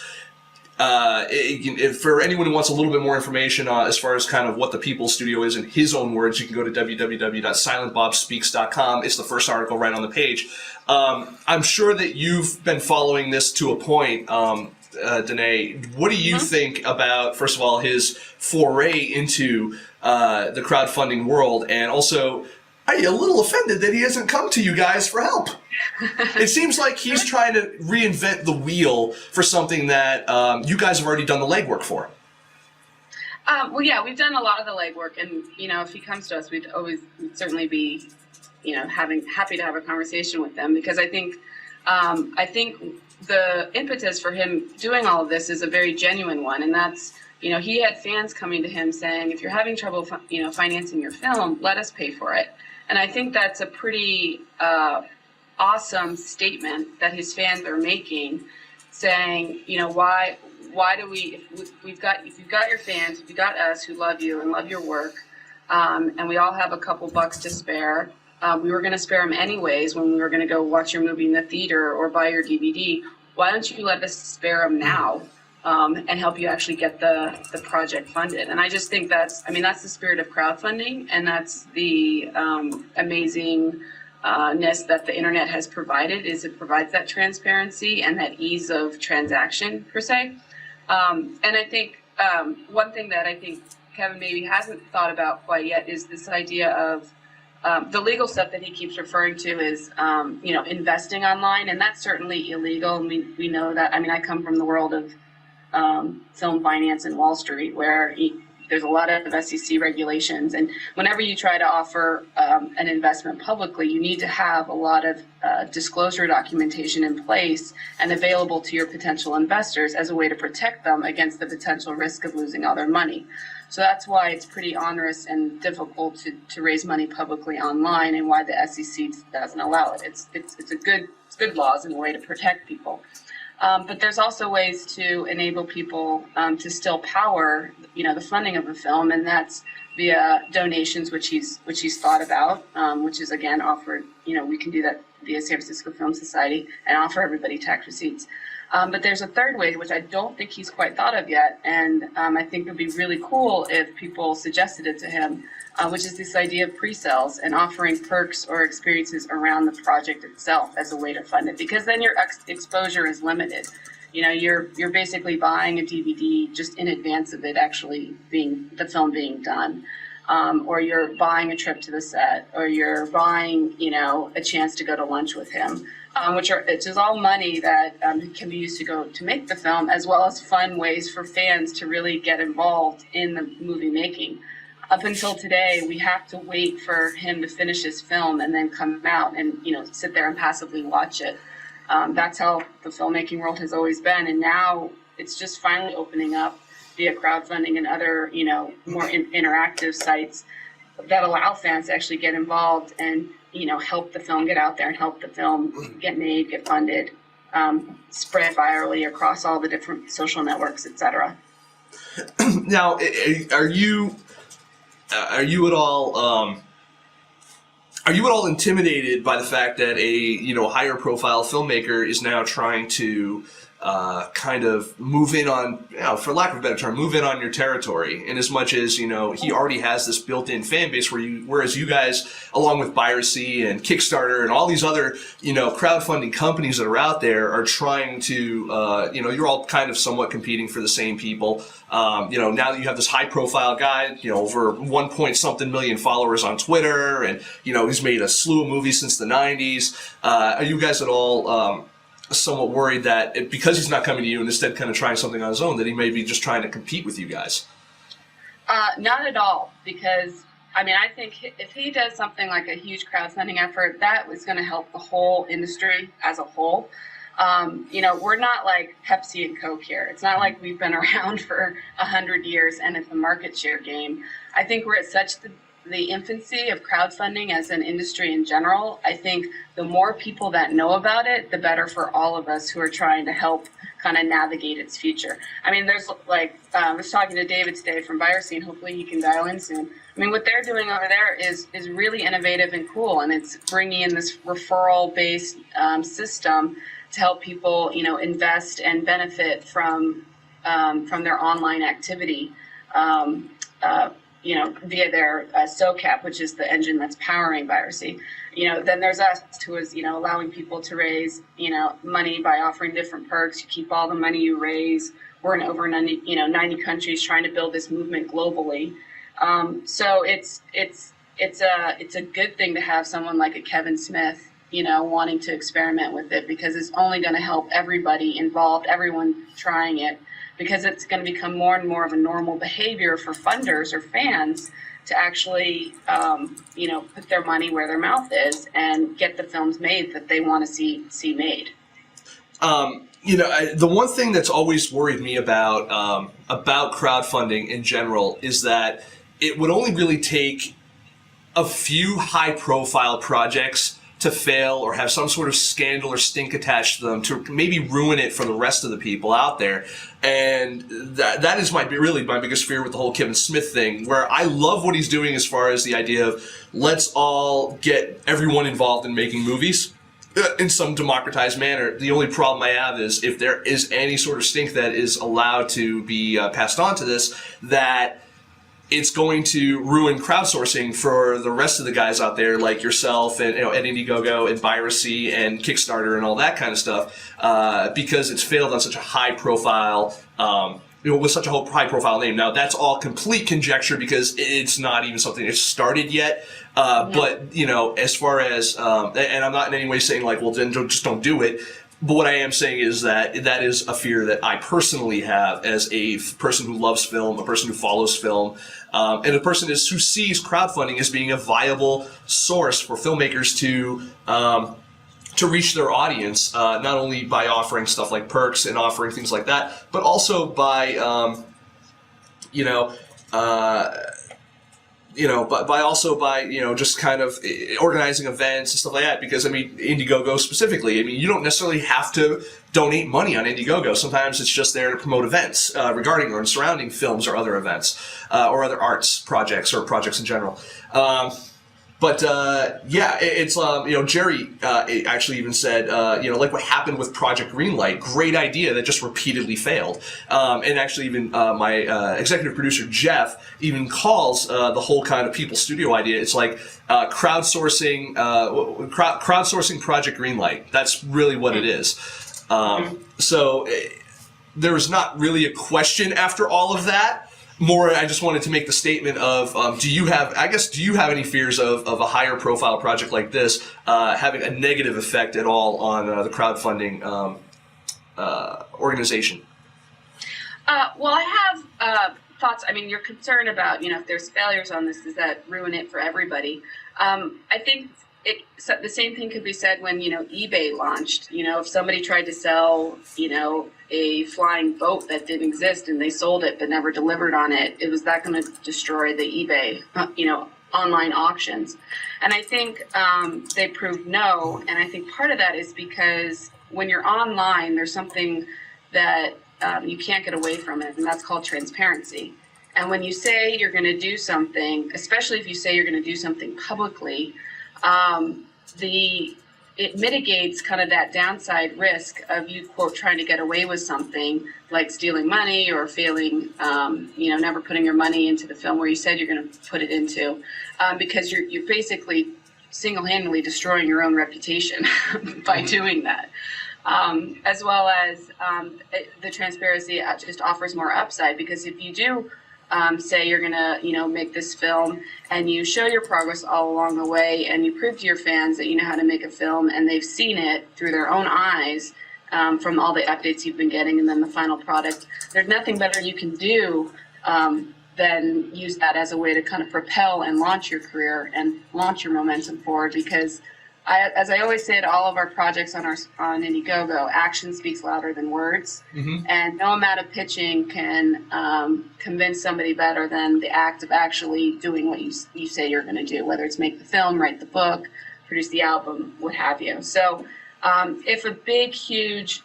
for anyone who wants a little bit more information as far as kind of what the People's Studio is in his own words, you can go to www.silentbobspeaks.com. It's the first article right on the page. I'm sure that you've been following this to a point, Danae. What do you think about, first of all, his foray into the crowdfunding world, and also, are you a little offended that he hasn't come to you guys for help? It seems like he's trying to reinvent the wheel for something that you guys have already done the legwork for. Well, yeah, we've done a lot of the legwork, and if he comes to us, we'd certainly be, happy to have a conversation with them, because I think the impetus for him doing all of this is a very genuine one, and that's, he had fans coming to him saying, if you're having trouble, financing your film, let us pay for it. And I think that's a pretty awesome statement that his fans are making, saying, why do if you've got your fans, if you've got us who love you and love your work, and we all have a couple bucks to spare, we were going to spare them anyways when we were going to go watch your movie in the theater or buy your DVD. Why don't you let us spare them now and help you actually get the project funded? And I just think that's the spirit of crowdfunding, and that's the amazingness that the internet has provided, is it provides that transparency and that ease of transaction, per se. And I think one thing that I think Kevin maybe hasn't thought about quite yet is this idea of the legal stuff that he keeps referring to is, investing online, and that's certainly illegal. And we know that. I come from the world of film finance and Wall Street, where there's a lot of SEC regulations, and whenever you try to offer an investment publicly, you need to have a lot of disclosure documentation in place and available to your potential investors as a way to protect them against the potential risk of losing all their money. So that's why it's pretty onerous and difficult to raise money publicly online, and why the SEC doesn't allow it. It's good laws and a way to protect people. But there's also ways to enable people to still power, the funding of a film, and that's via donations, which he's thought about, which is again offered. We can do that via San Francisco Film Society and offer everybody tax receipts. But there's a third way, which I don't think he's quite thought of yet, and I think it would be really cool if people suggested it to him, which is this idea of pre-sales and offering perks or experiences around the project itself as a way to fund it, because then your exposure is limited. You're basically buying a DVD just in advance of it actually the film being done, or you're buying a trip to the set, or you're buying a chance to go to lunch with him. Which is all money that can be used to make the film, as well as fun ways for fans to really get involved in the movie making. Up until today, we have to wait for him to finish his film and then come out and sit there and passively watch it. That's how the filmmaking world has always been, and now it's just finally opening up via crowdfunding and other more interactive sites that allow fans to actually get involved and help the film get out there and help the film get made, get funded, spread virally across all the different social networks, etc. Now, are you at all intimidated by the fact that a higher profile filmmaker is now trying to kind of move in on, for lack of a better term, move in on your territory. In as much as, he already has this built-in fan base whereas you guys, along with Baisley and Kickstarter and all these other, crowdfunding companies that are out there are trying to, you're all kind of somewhat competing for the same people. Now that you have this high-profile guy, over 1 point something million followers on Twitter, and, he's made a slew of movies since the 90s. Are you guys at all somewhat worried that because he's not coming to you and instead kind of trying something on his own, that he may be just trying to compete with you guys? Not at all, because I think if he does something like a huge crowdfunding effort, that was going to help the whole industry as a whole. We're not like Pepsi and Coke here. It's not like we've been around for 100 years and it's a market share game. I think we're at such the infancy of crowdfunding as an industry in general. I think the more people that know about it, the better for all of us who are trying to help kind of navigate its future. There's I was talking to David today from Baisley, and hopefully he can dial in soon. What they're doing over there is really innovative and cool, and it's bringing in this referral-based system to help people, invest and benefit from their online activity. Via their SOCAP, which is the engine that's powering Baisley. Then there's us, who is, allowing people to raise, money by offering different perks. You keep all the money you raise. We're in over 90 countries trying to build this movement globally. So it's a good thing to have someone like a Kevin Smith, wanting to experiment with it, because it's only going to help everybody involved, everyone trying it. Because it's going to become more and more of a normal behavior for funders or fans to actually, put their money where their mouth is and get the films made that they want to see made. The one thing that's always worried me about crowdfunding in general is that it would only really take a few high-profile projects to fail or have some sort of scandal or stink attached to them to maybe ruin it for the rest of the people out there. And that is really my biggest fear with the whole Kevin Smith thing, where I love what he's doing as far as the idea of let's all get everyone involved in making movies in some democratized manner. The only problem I have is if there is any sort of stink that is allowed to be passed on to this, that it's going to ruin crowdsourcing for the rest of the guys out there, like yourself and at IndieGoGo and Baisley and Kickstarter and all that kind of stuff, because it's failed on such a high profile, with such a high profile name. Now that's all complete conjecture because it's not even something that's started yet. But as far as and I'm not in any way saying like, well, then just don't do it. But what I am saying is that is a fear that I personally have as a person who loves film, a person who follows film, and a person who sees crowdfunding as being a viable source for filmmakers to reach their audience, not only by offering stuff like perks and offering things like that, but also by just kind of organizing events and stuff like that. Because IndieGoGo specifically, you don't necessarily have to donate money on IndieGoGo. Sometimes it's just there to promote events regarding or surrounding films or other events or other arts projects or projects in general. It's Jerry actually even said, like what happened with Project Greenlight, great idea that just repeatedly failed. And actually even my executive producer, Jeff, even calls the whole kind of People Studio idea, it's like crowdsourcing Project Greenlight. That's really what it is. So there's not really a question after all of that. More, I just wanted to make the statement of, do you have any fears of a higher profile project like this having a negative effect at all on the crowdfunding organization? Well, I have thoughts. Your concern about, if there's failures on this, does that ruin it for everybody? I think the same thing could be said when, eBay launched. If somebody tried to sell, a flying boat that didn't exist and they sold it but never delivered on it, was that going to destroy the eBay, online auctions? And I think they proved no. And I think part of that is because when you're online, there's something that you can't get away from it, and that's called transparency. And when you say you're going to do something, especially if you say you're going to do something publicly, it mitigates kind of that downside risk of you, quote, trying to get away with something like stealing money or failing, never putting your money into the film where you said you're going to put it into, because you're basically single-handedly destroying your own reputation by doing that. As well as the transparency just offers more upside, because if you do say you're gonna, make this film and you show your progress all along the way and you prove to your fans that you know how to make a film and they've seen it through their own eyes from all the updates you've been getting and then the final product, there's nothing better you can do than use that as a way to kind of propel and launch your career and launch your momentum forward, because as I always say to all of our projects on IndieGoGo, action speaks louder than words, and no amount of pitching can convince somebody better than the act of actually doing what you say you're going to do, whether it's make the film, write the book, produce the album, what have you. So if a big, huge,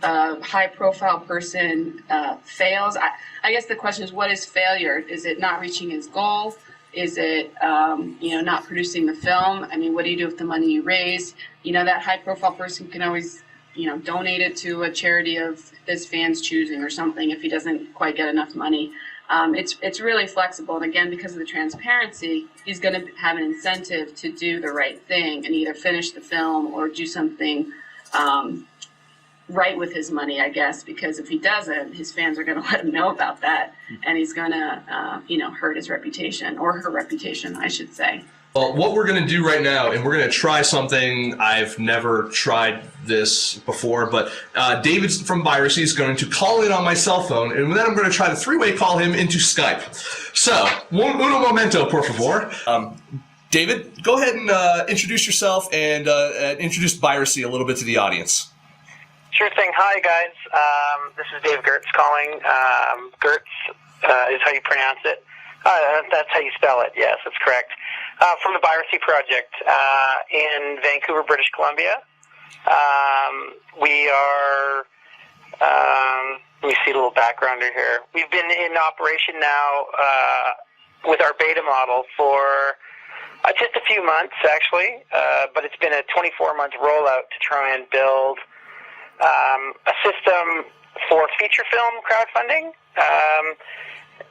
high-profile person fails, I guess the question is, what is failure? Is it not reaching his goal? Is it, not producing the film? I mean, what do you do with the money you raise? That high-profile person can always, donate it to a charity of his fans' choosing or something if he doesn't quite get enough money. It's really flexible, and again, because of the transparency, he's going to have an incentive to do the right thing and either finish the film or do something right with his money, I guess, because if he doesn't, his fans are going to let him know about that, and he's going to, hurt his reputation, or her reputation, I should say. Well, what we're going to do right now, and we're going to try something, I've never tried this before, but David from Baisley is going to call in on my cell phone, and then I'm going to try to three-way call him into Skype. So, uno momento, por favor. David, go ahead and introduce yourself and introduce Baisley a little bit to the audience. Sure thing. Hi, guys. This is David Geertz calling. Geertz is how you pronounce it. That's how you spell it. Yes, that's correct. From the Baisley Project in Vancouver, British Columbia. We are, let me see a little backgrounder here. We've been in operation now with our beta model for just a few months, actually, but it's been a 24-month rollout to try and build a system for feature film crowdfunding.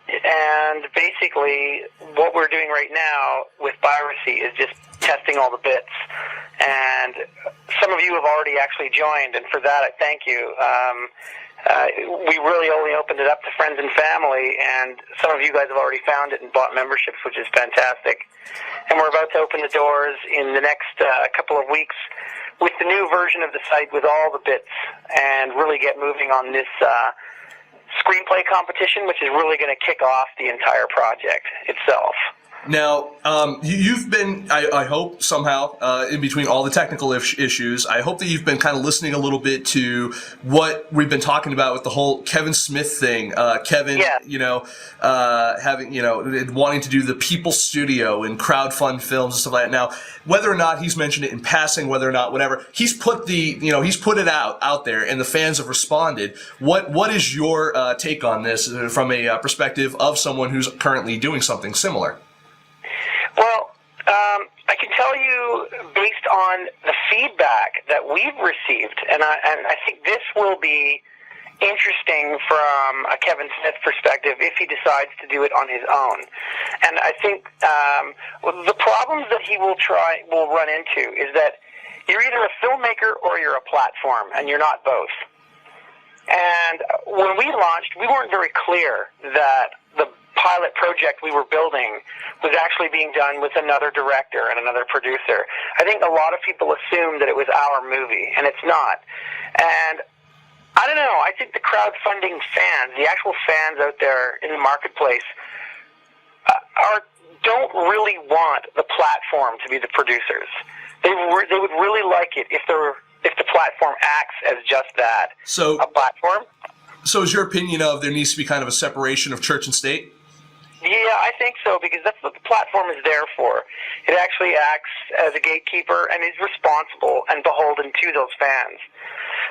And basically, what we're doing right now with Baisley is just testing all the bits. And some of you have already actually joined, and for that, I thank you. We really only opened it up to friends and family, and some of you guys have already found it and bought memberships, which is fantastic. And we're about to open the doors in the next couple of weeks with the new version of the site with all the bits, and really get moving on this screenplay competition, which is really going to kick off the entire project itself. Now, you've been, I hope, somehow, in between all the technical issues, I hope that you've been kind of listening a little bit to what we've been talking about with the whole Kevin Smith thing. Kevin, having, wanting to do the People Studio and crowdfund films and stuff like that. Now, whether or not he's mentioned it in passing, whether or not, whatever, he's put he's put it out there, and the fans have responded. What is your take on this from a perspective of someone who's currently doing something similar? Well, I can tell you, based on the feedback that we've received, and I think this will be interesting from a Kevin Smith perspective if he decides to do it on his own. And I think the problems that he will run into is that you're either a filmmaker or you're a platform, and you're not both. And when we launched, we weren't very clear that the pilot project we were building was actually being done with another director and another producer. I think a lot of people assumed that it was our movie, and it's not. And I don't know, I think the crowdfunding fans, the actual fans out there in the marketplace, don't really want the platform to be the producers. They would really like it if the platform acts as just that, a platform. So is your opinion of there needs to be kind of a separation of church and state? Yeah, I think so, because that's what the platform is there for. It actually acts as a gatekeeper and is responsible and beholden to those fans.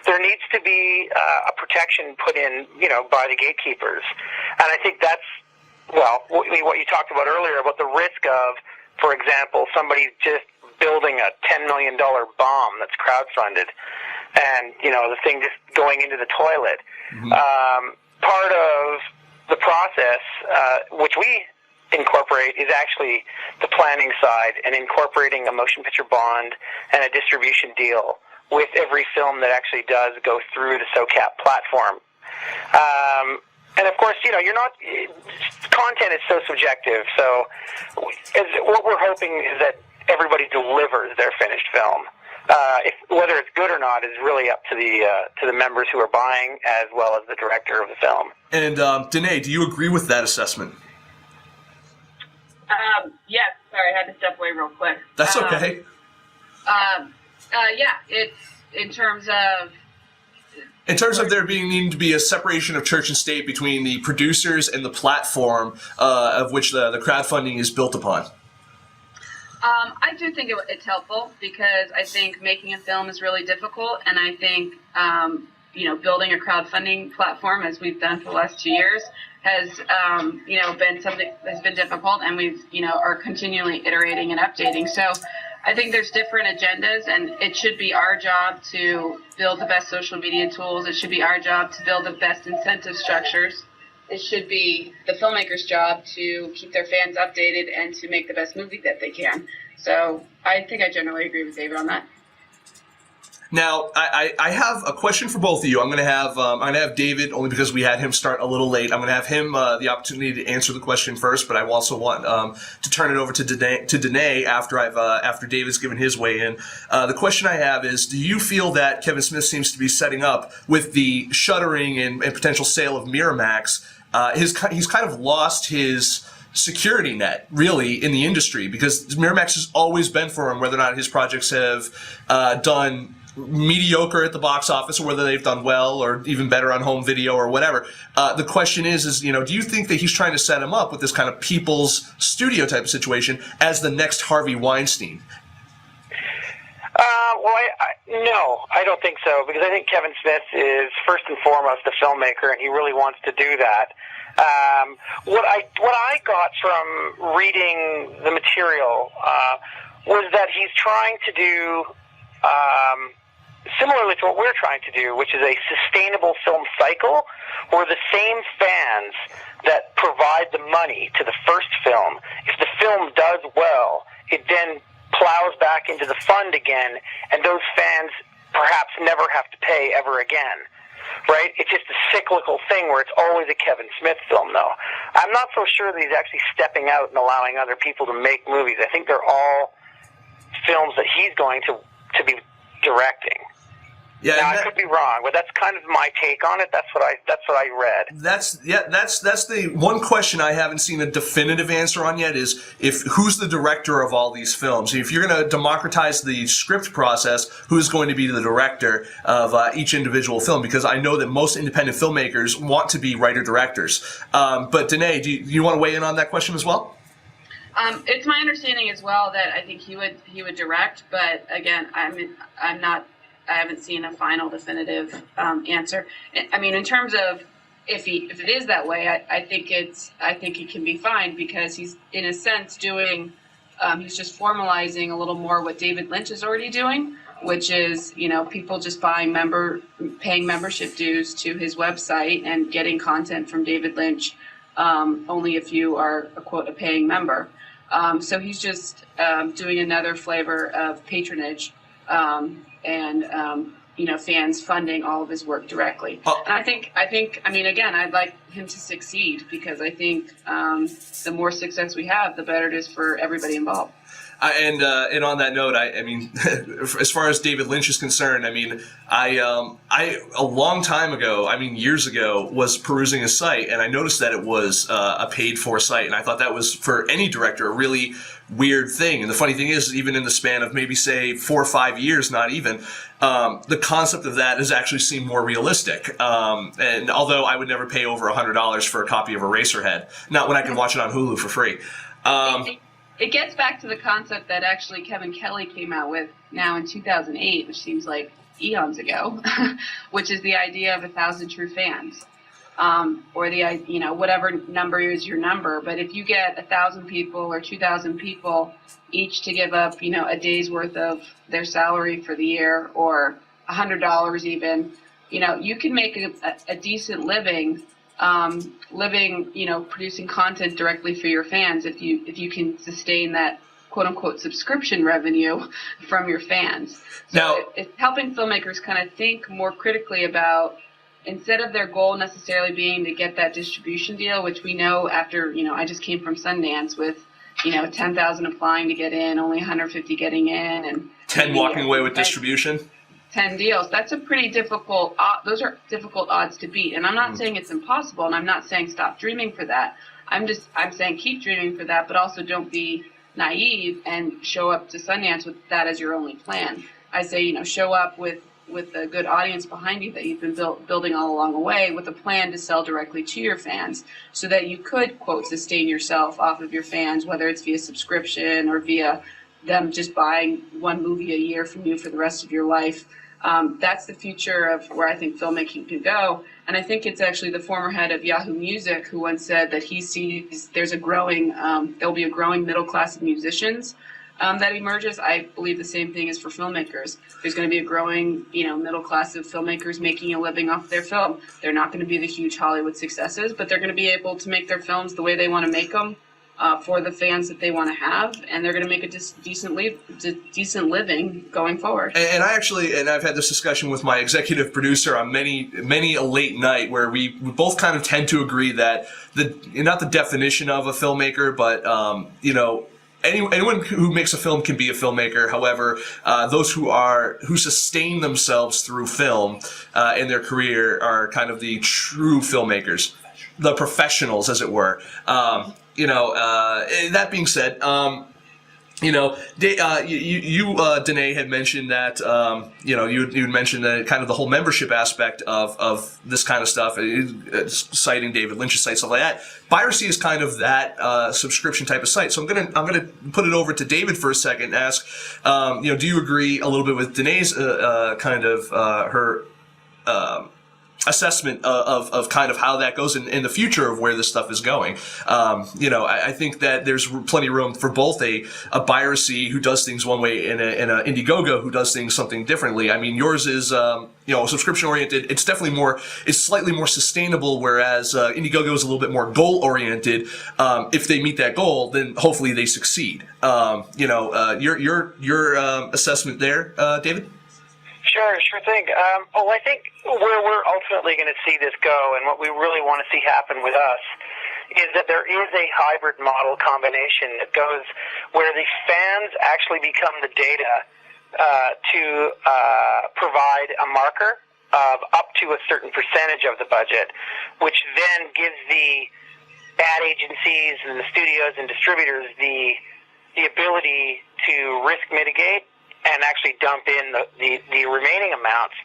There needs to be a protection put in, by the gatekeepers. And I think that's, what you talked about earlier about the risk of, for example, somebody just building a $10 million bomb that's crowdfunded, and the thing just going into the toilet. Part of the process, which we incorporate, is actually the planning side and incorporating a motion picture bond and a distribution deal with every film that actually does go through the SOCAP platform. And of course, you're not, content is so subjective, so what we're hoping is that everybody delivers their finished film. Whether it's good or not is really up to the members who are buying, as well as the director of the film. And Danae, do you agree with that assessment? Yes. Sorry, I had to step away real quick. That's okay. Yeah, it's in terms of there needing to be a separation of church and state between the producers and the platform of which the crowdfunding is built upon. I do think it's helpful, because I think making a film is really difficult, and I think building a crowdfunding platform, as we've done for the last 2 years, has been something that's been difficult, and we've are continually iterating and updating. So I think there's different agendas, and it should be our job to build the best social media tools. It should be our job to build the best incentive structures. It should be the filmmaker's job to keep their fans updated and to make the best movie that they can. So I think I generally agree with David on that. Now, I have a question for both of you. I'm going to have David, only because we had him start a little late. I'm going to have him the opportunity to answer the question first, but I also want to turn it over to Danae after David's given his way in. The question I have is: do you feel that Kevin Smith seems to be setting up with the shuttering and potential sale of Miramax? He's kind of lost his security net, really, in the industry, because Miramax has always been for him, whether or not his projects have done mediocre at the box office, or whether they've done well or even better on home video or whatever. The question is, do you think that he's trying to set him up with this kind of people's studio type of situation as the next Harvey Weinstein? No, I don't think so, because I think Kevin Smith is first and foremost a filmmaker, and he really wants to do that. What I got from reading the material was that he's trying to do similarly to what we're trying to do, which is a sustainable film cycle, where the same fans that provide the money to the first film, if the film does well, it then plows back into the fund again, and those fans perhaps never have to pay ever again. Right? It's just a cyclical thing where it's always a Kevin Smith film, though. I'm not so sure that he's actually stepping out and allowing other people to make movies. I think they're all films that he's going to be directing. Yeah, now, I could be wrong, but that's kind of my take on it. That's what I read. That's the one question I haven't seen a definitive answer on yet, is who's the director of all these films. If you're going to democratize the script process, who's going to be the director of each individual film? Because I know that most independent filmmakers want to be writer-directors. But Danae, do you want to weigh in on that question as well? It's my understanding as well that I think he would direct, but again, I haven't seen a final definitive answer. I mean, in terms of if it is that way, I think it can be fine, because he's in a sense doing he's just formalizing a little more what David Lynch is already doing, which is people just paying membership dues to his website and getting content from David Lynch only if you are a paying member. So he's just doing another flavor of patronage. And fans funding all of his work directly. And I think, again, I'd like him to succeed, because I think the more success we have, the better it is for everybody involved. And on that note, I mean, as far as David Lynch is concerned, I mean, I a long time ago, years ago, was perusing his site, and I noticed that it was a paid-for site, and I thought that was, for any director, a really weird thing. And the funny thing is, even in the span of maybe, say, 4 or 5 years, not even, the concept of that has actually seemed more realistic. And although I would never pay over $100 for a copy of Eraserhead, not when I can watch it on Hulu for free. It gets back to the concept that actually Kevin Kelly came out with now in 2008, which seems like eons ago, which is the idea of 1,000 true fans. or the, whatever number is your number. But if you get 1,000 people or 2,000 people each to give up, a day's worth of their salary for the year, or $100 even, you can make a decent living, producing content directly for your fans if you can sustain that quote unquote subscription revenue from your fans. So now, it's helping filmmakers kind of think more critically about, instead of their goal necessarily being to get that distribution deal, which we know after, I just came from Sundance with, 10,000 applying to get in, only 150 getting in, and 10 walking away with distribution. 10 deals. That's a pretty difficult, those are difficult odds to beat. And I'm not saying it's impossible, and I'm not saying stop dreaming for that. I'm saying keep dreaming for that, but also don't be naive and show up to Sundance with that as your only plan. I say, show up with a good audience behind you that you've been building all along the way, with a plan to sell directly to your fans, so that you could, quote, sustain yourself off of your fans, whether it's via subscription or via them just buying one movie a year from you for the rest of your life. That's the future of where I think filmmaking can go. And I think it's actually the former head of Yahoo Music who once said that he sees there'll be a growing middle class of musicians that emerges. I believe the same thing is for filmmakers. There's going to be a growing, middle class of filmmakers making a living off their film. They're not going to be the huge Hollywood successes, but they're going to be able to make their films the way they want to make them, for the fans that they want to have, and they're going to make a decent living going forward. And I've had this discussion with my executive producer on many a late night, where we both kind of tend to agree that not the definition of a filmmaker, but anyone who makes a film can be a filmmaker. However, those who sustain themselves through film in their career are kind of the true filmmakers, the professionals, as it were. That being said, Danae had mentioned that, you mentioned that kind of the whole membership aspect of this kind of stuff, citing David Lynch's site, stuff like that. Piracy is kind of that subscription type of site. So I'm gonna put it over to David for a second and ask, do you agree a little bit with Danae's her assessment of kind of how that goes in the future of where this stuff is going? I think that there's plenty of room for both a Piracy who does things one way and a IndieGoGo who does things something differently. I mean, yours is subscription oriented. It's definitely it's slightly more sustainable, whereas IndieGoGo is a little bit more goal oriented. If they meet that goal, then hopefully they succeed. Your assessment there, David? Sure thing. I think where we're ultimately going to see this go, and what we really want to see happen with us, is that there is a hybrid model combination that goes where the fans actually become the data to provide a marker of up to a certain percentage of the budget, which then gives the ad agencies and the studios and distributors the ability to risk mitigate and actually dump in the remaining amounts,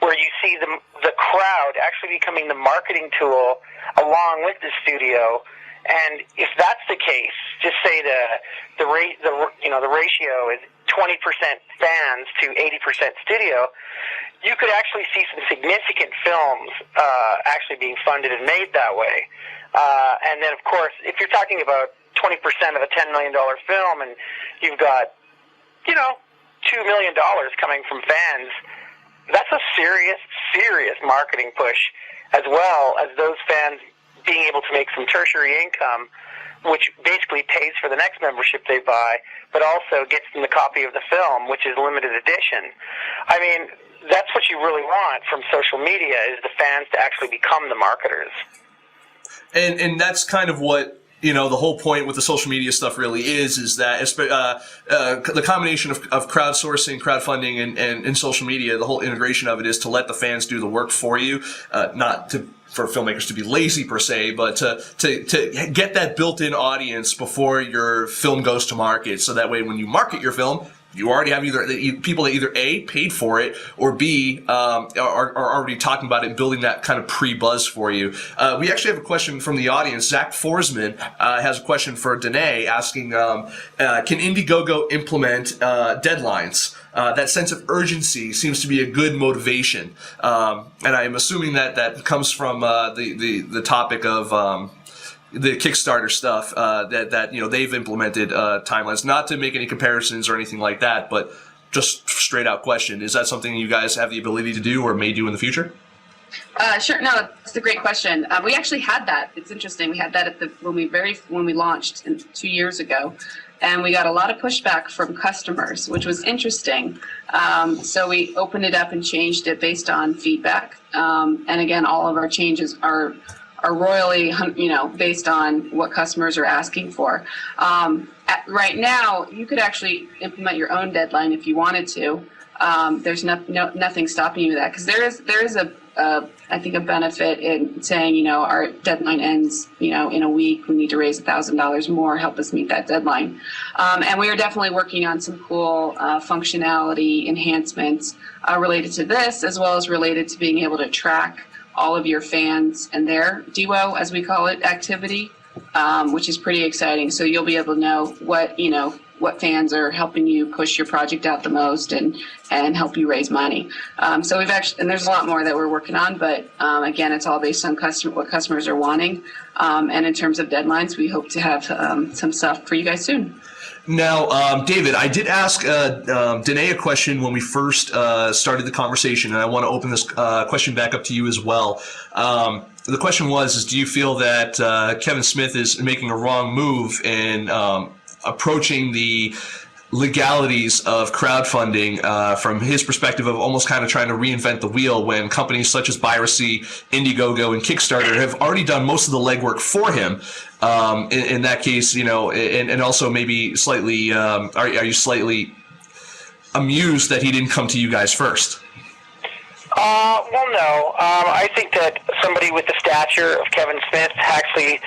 where you see the crowd actually becoming the marketing tool along with the studio. And if that's the case, just say the ratio is 20% fans to 80% studio, you could actually see some significant films actually being funded and made that way. And then, of course, if you're talking about 20% of a $10 million film, and you've got, $2 million coming from fans, that's a serious marketing push, as well as those fans being able to make some tertiary income, which basically pays for the next membership they buy, but also gets them the copy of the film, which is limited edition. I mean, that's what you really want from social media, is the fans to actually become the marketers. And that's kind of what the whole point with the social media stuff really is that the combination of crowdsourcing, crowdfunding, and social media, the whole integration of it is to let the fans do the work for you, not for filmmakers to be lazy per se, but to get that built-in audience before your film goes to market, so that way when you market your film, you already have people that either A, paid for it, or B, are already talking about it, building that kind of pre-buzz for you. We actually have a question from the audience. Zach Forsman has a question for Danae, asking, can IndieGoGo implement deadlines? That sense of urgency seems to be a good motivation. And I'm assuming that comes from the topic of the Kickstarter stuff that they've implemented timelines. Not to make any comparisons or anything like that, but just straight out question: is that something you guys have the ability to do or may do in the future? Sure. No, that's a great question. We actually had that. It's interesting. We had that when we launched 2 years ago, and we got a lot of pushback from customers, which was interesting. So we opened it up and changed it based on feedback. And again, all of our changes are royally, based on what customers are asking for. Right now, you could actually implement your own deadline if you wanted to. There's nothing stopping you with that, because there is I think a benefit in saying, our deadline ends, in a week. We need to raise $1,000 more, help us meet that deadline. And we are definitely working on some cool functionality enhancements related to this, as well as related to being able to track all of your fans and their DWO, as we call it, activity, which is pretty exciting. So you'll be able to know what fans are helping you push your project out the most and help you raise money. So we've actually, and there's a lot more that we're working on, but again, it's all based on what customers are wanting. And in terms of deadlines, we hope to have some stuff for you guys soon. Now, David, I did ask Danae a question when we first started the conversation, and I want to open this question back up to you as well. The question was, do you feel that Kevin Smith is making a wrong move in approaching the legalities of crowdfunding from his perspective of almost kind of trying to reinvent the wheel, when companies such as Baisley, IndieGoGo, and Kickstarter have already done most of the legwork for him? In that case, and also maybe slightly, are you slightly amused that he didn't come to you guys first? Well, no. I think that somebody with the stature of Kevin Smith, actually,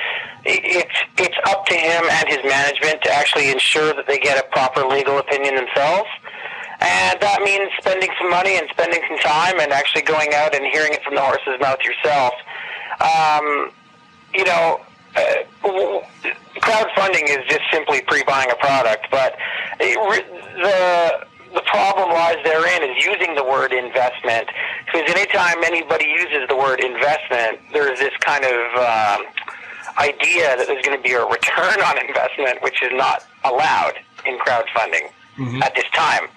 it's up to him and his management to actually ensure that they get a proper legal opinion themselves. And that means spending some money and spending some time and actually going out and hearing it from the horse's mouth yourself. Crowdfunding is just simply pre-buying a product, but the problem lies therein is using the word investment, because anytime anybody uses the word investment, there's this kind of idea that there's going to be a return on investment, which is not allowed in crowdfunding at this time.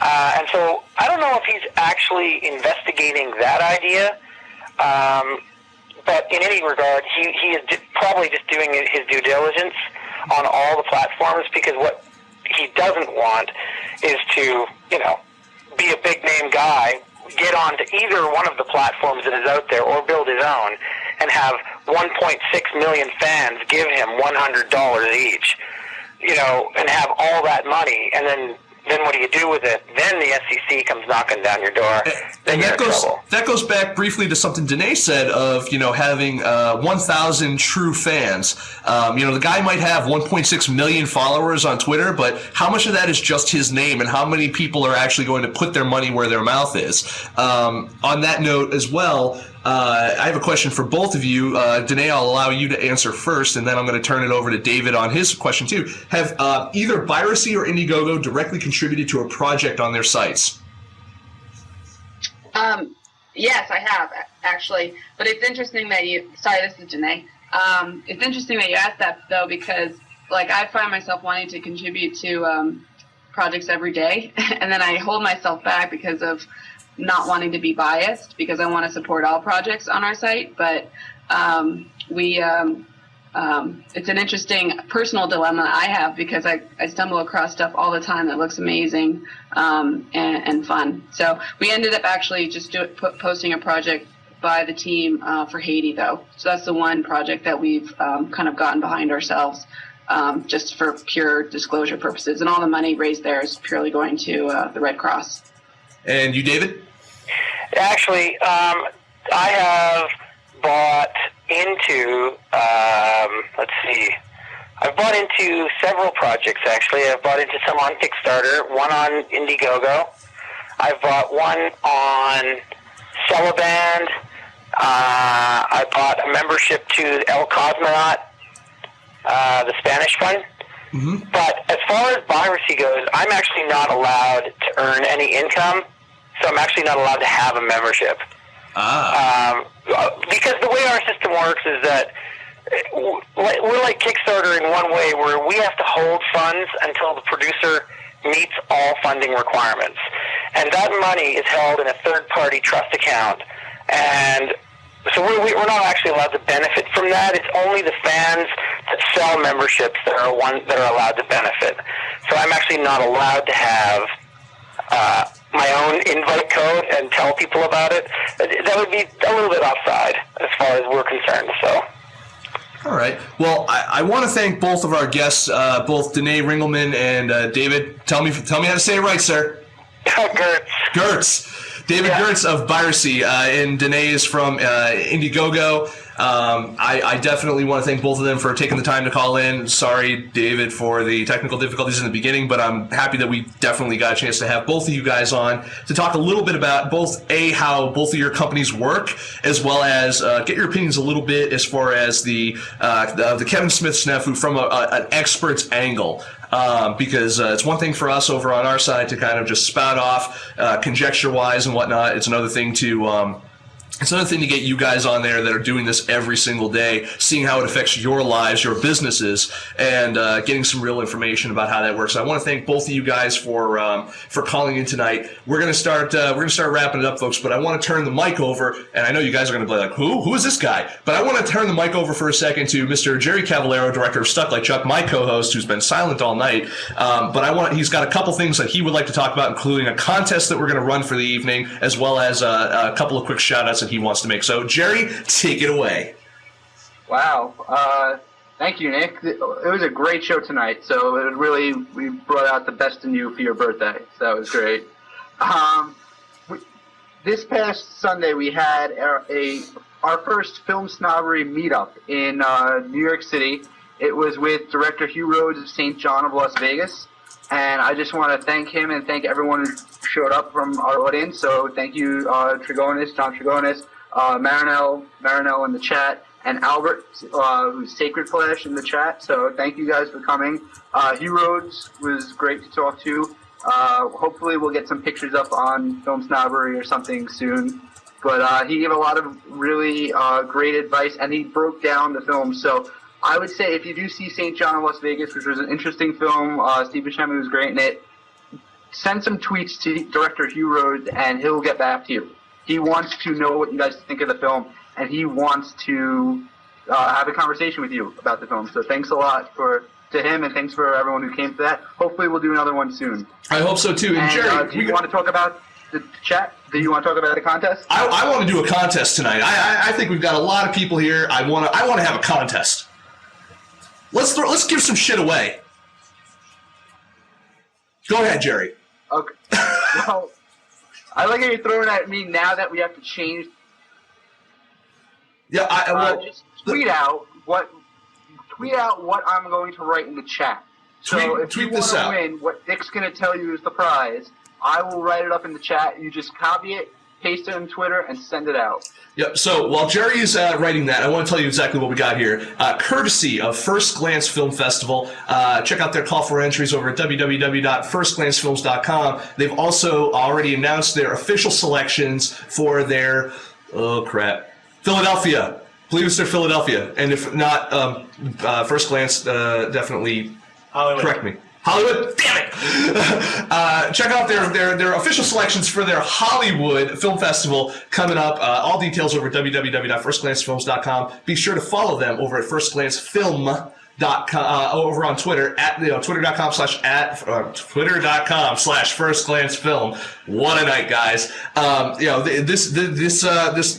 And so I don't know if he's actually investigating that idea, but in any regard, he is probably just doing his due diligence on all the platforms, because what he doesn't want is to, be a big name guy, get onto either one of the platforms that is out there, or build his own, and have 1.6 million fans give him $100 each, and have all that money, and then what do you do with it? Then the SEC comes knocking down your door. And that goes back briefly to something Danae said of, having 1,000 true fans. The guy might have 1.6 million followers on Twitter, but how much of that is just his name, and how many people are actually going to put their money where their mouth is? On that note as well, I have a question for both of you. Danae, I'll allow you to answer first, and then I'm going to turn it over to David on his question too. Have either Baisley or IndieGoGo directly contributed to a project on their sites? Yes, I have, actually. But it's interesting that sorry, this is Danae. It's interesting that you asked that, though, because I find myself wanting to contribute to projects every day, and then I hold myself back because of not wanting to be biased, because I want to support all projects on our site. But it's an interesting personal dilemma I have, because I stumble across stuff all the time that looks amazing and fun. So we ended up actually just posting a project by the team for Haiti, though. So that's the one project that we've kind of gotten behind ourselves, just for pure disclosure purposes. And all the money raised there is purely going to the Red Cross. And you, David? Actually, I have bought into, I've bought into several projects, actually. I've bought into some on Kickstarter, one on IndieGoGo. I've bought one on Celeband. I bought a membership to El Cosmonaut, the Spanish one. Mm-hmm. But as far as piracy goes, I'm actually not allowed to earn any income, so I'm actually not allowed to have a membership. Because the way our system works is that we're like Kickstarter in one way, where we have to hold funds until the producer meets all funding requirements. And that money is held in a third-party trust account. And so we're not actually allowed to benefit from that. It's only the fans that sell memberships that are allowed to benefit. So I'm actually not allowed to have my own invite code and tell people about it. That would be a little bit offside as far as we're concerned. So. All right. Well, I want to thank both of our guests, both Danae Ringlemann and David. Tell me how to say it right, sir. Geertz. David Geertz of Baisley, and Danae is from IndieGoGo. I definitely want to thank both of them for taking the time to call in. Sorry, David, for the technical difficulties in the beginning, but I'm happy that we definitely got a chance to have both of you guys on to talk a little bit about both, how both of your companies work, as well as get your opinions a little bit as far as the Kevin Smith snafu from an expert's angle. Because it's one thing for us over on our side to kind of just spout off conjecture-wise and whatnot. It's another thing to get you guys on there that are doing this every single day, seeing how it affects your lives, your businesses, and getting some real information about how that works. I want to thank both of you guys for calling in tonight. We're gonna start wrapping it up, folks. But I want to turn the mic over, and I know you guys are gonna be like, who is this guy? But I want to turn the mic over for a second to Mr. Jerry Cavallero, director of Stuck Like Chuck, my co-host, who's been silent all night. But he's got a couple things that he would like to talk about, including a contest that we're going to run for the evening, as well as a couple of quick shout-outs that he wants to make. So, Jerry, take it away. Wow. Thank you, Nick. It was a great show tonight. So we brought out the best in you for your birthday. So that was great. This past Sunday, we had our first Filmsnobbery meetup in New York City. It was with director Hugh Rhodes of St. John of Las Vegas. And I just want to thank him and thank everyone who showed up from our audience. So thank you, John Trigonis, Marinel in the chat, and Albert, who's Sacred Flesh in the chat. So thank you guys for coming. Hugh Rhodes was great to talk to. Hopefully we'll get some pictures up on Filmsnobbery or something soon. But he gave a lot of really great advice, and he broke down the film. So I would say if you do see St. John of Las Vegas, which was an interesting film, Steve Buscemi was great in it, send some tweets to director Hugh Rhodes, and he'll get back to you. He wants to know what you guys think of the film, and he wants to have a conversation with you about the film. So thanks a lot to him, and thanks for everyone who came to that. Hopefully we'll do another one soon. I hope so too. And Jerry, do you want to talk about the chat? Do you want to talk about the contest? I want to do a contest tonight. I think we've got a lot of people here. I want to have a contest. Let's give some shit away. Go ahead, Jerry. Okay. Well, I like how you're throwing at me now that we have to change. Yeah, just tweet out what I'm going to write in the chat. So if you want to win, what Nick's going to tell you is the prize. I will write it up in the chat. You just copy it, paste it on Twitter, and send it out. Yep. So while Jerry is writing that, I want to tell you exactly what we got here. Courtesy of First Glance Film Festival. Check out their call for entries over at www.firstglancefilms.com. They've also already announced their official selections for their, Philadelphia. I believe it's their Philadelphia. And if not, First Glance definitely correct me. Hollywood, damn it! Check out their official selections for their Hollywood Film Festival coming up. All details over at www.firstglancefilms.com. Be sure to follow them over at firstglancefilm.com over on Twitter at twitter.com/firstglancefilm. What a night, guys!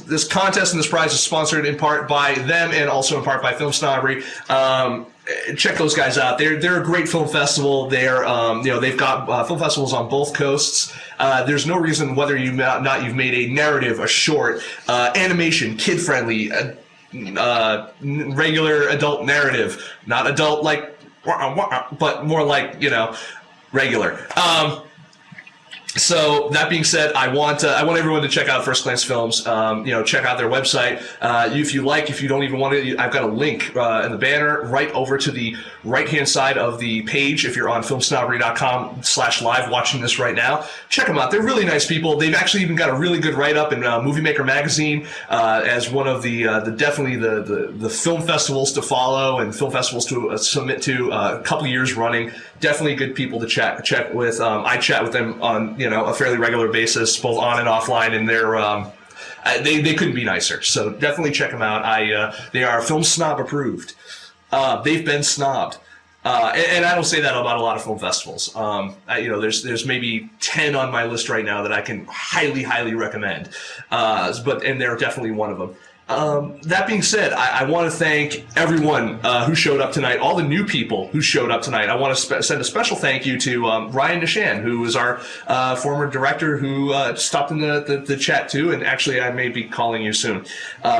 This contest and this prize is sponsored in part by them and also in part by Filmsnobbery. Check those guys out. They're a great film festival. They've got film festivals on both coasts. There's no reason whether you've made a narrative, a short, animation, kid friendly, regular adult narrative, not adult like but more like, you know, regular. So that being said, I want everyone to check out First Glance Films. You know, check out their website. If you don't even want to, I've got a link in the banner right over to the right-hand side of the page. If you're on filmsnobbery.com/live watching this right now, check them out. They're really nice people. They've actually even got a really good write-up in Movie Maker magazine as one of the definitely the film festivals to follow and film festivals to submit to a couple years running. Definitely good people to chat with. I chat with them on, you know, a fairly regular basis, both on and offline, and they couldn't be nicer. So definitely check them out. They are Film Snob approved. They've been snobbed, and I don't say that about a lot of film festivals. You know, there's maybe 10 on my list right now that I can highly recommend, and they're definitely one of them. That being said, I want to thank everyone who showed up tonight, all the new people who showed up tonight. I want to send a special thank you to Ryan Deshan, who is our former director who stopped in the chat too, and actually I may be calling you soon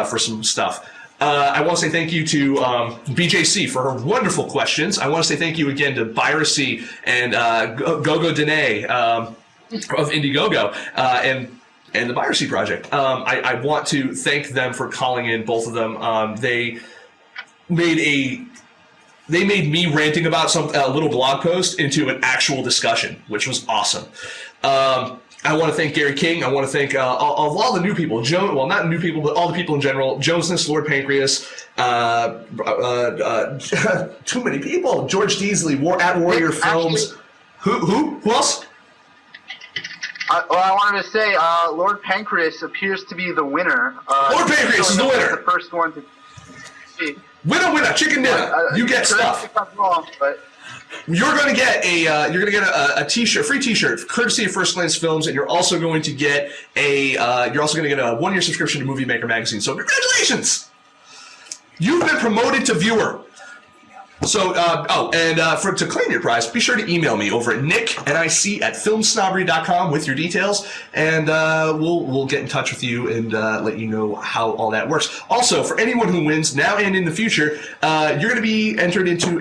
for some stuff. I want to say thank you to BJC for her wonderful questions. I want to say thank you again to Baisley and Gogo Danae of IndieGoGo and the Baisley Project. I want to thank them for calling in, both of them. They made me ranting about a little blog post into an actual discussion, which was awesome. I want to thank Gary King. I want to thank all the new people. Well, not new people, but all the people in general. Jonesness, Lord Pancreas, too many people. George Deasley, at Warrior Films. Who else? Well, I wanted to say, Lord Pancreas appears to be the winner. Lord Pancreas is the winner. The first one to see. Winner, chicken dinner. You get stuff. Wrong, but you're going to get a t-shirt, free t-shirt, courtesy of First Glance Films, and you're also going to get a 1-year subscription to Movie Maker magazine. So congratulations, you've been promoted to viewer. So, to claim your prize, be sure to email me over at nic@filmsnobbery.com with your details, and we'll get in touch with you and let you know how all that works. Also, for anyone who wins now and in the future, you're going to be entered into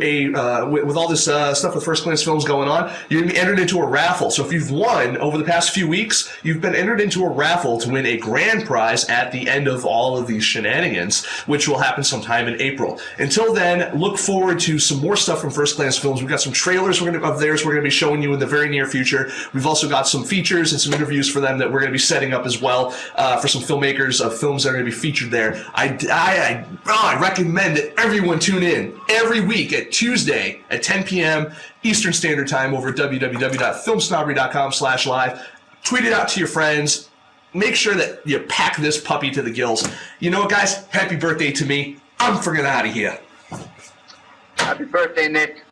with all this stuff with First Glance Films going on, you're going to be entered into a raffle. So if you've won over the past few weeks, you've been entered into a raffle to win a grand prize at the end of all of these shenanigans, which will happen sometime in April. Until then, look forward to some more stuff from First Glance Films. We've got some trailers of theirs we're going to be showing you in the very near future. We've also got some features and some interviews for them that we're going to be setting up as well for some filmmakers of films that are going to be featured there. I recommend that everyone tune in every week at Tuesday at 10 p.m. Eastern Standard Time over at www.filmsnobbery.com/live. Tweet it out to your friends. Make sure that you pack this puppy to the gills. You know what, guys? Happy birthday to me. I'm friggin' out of here. Happy birthday, Nick.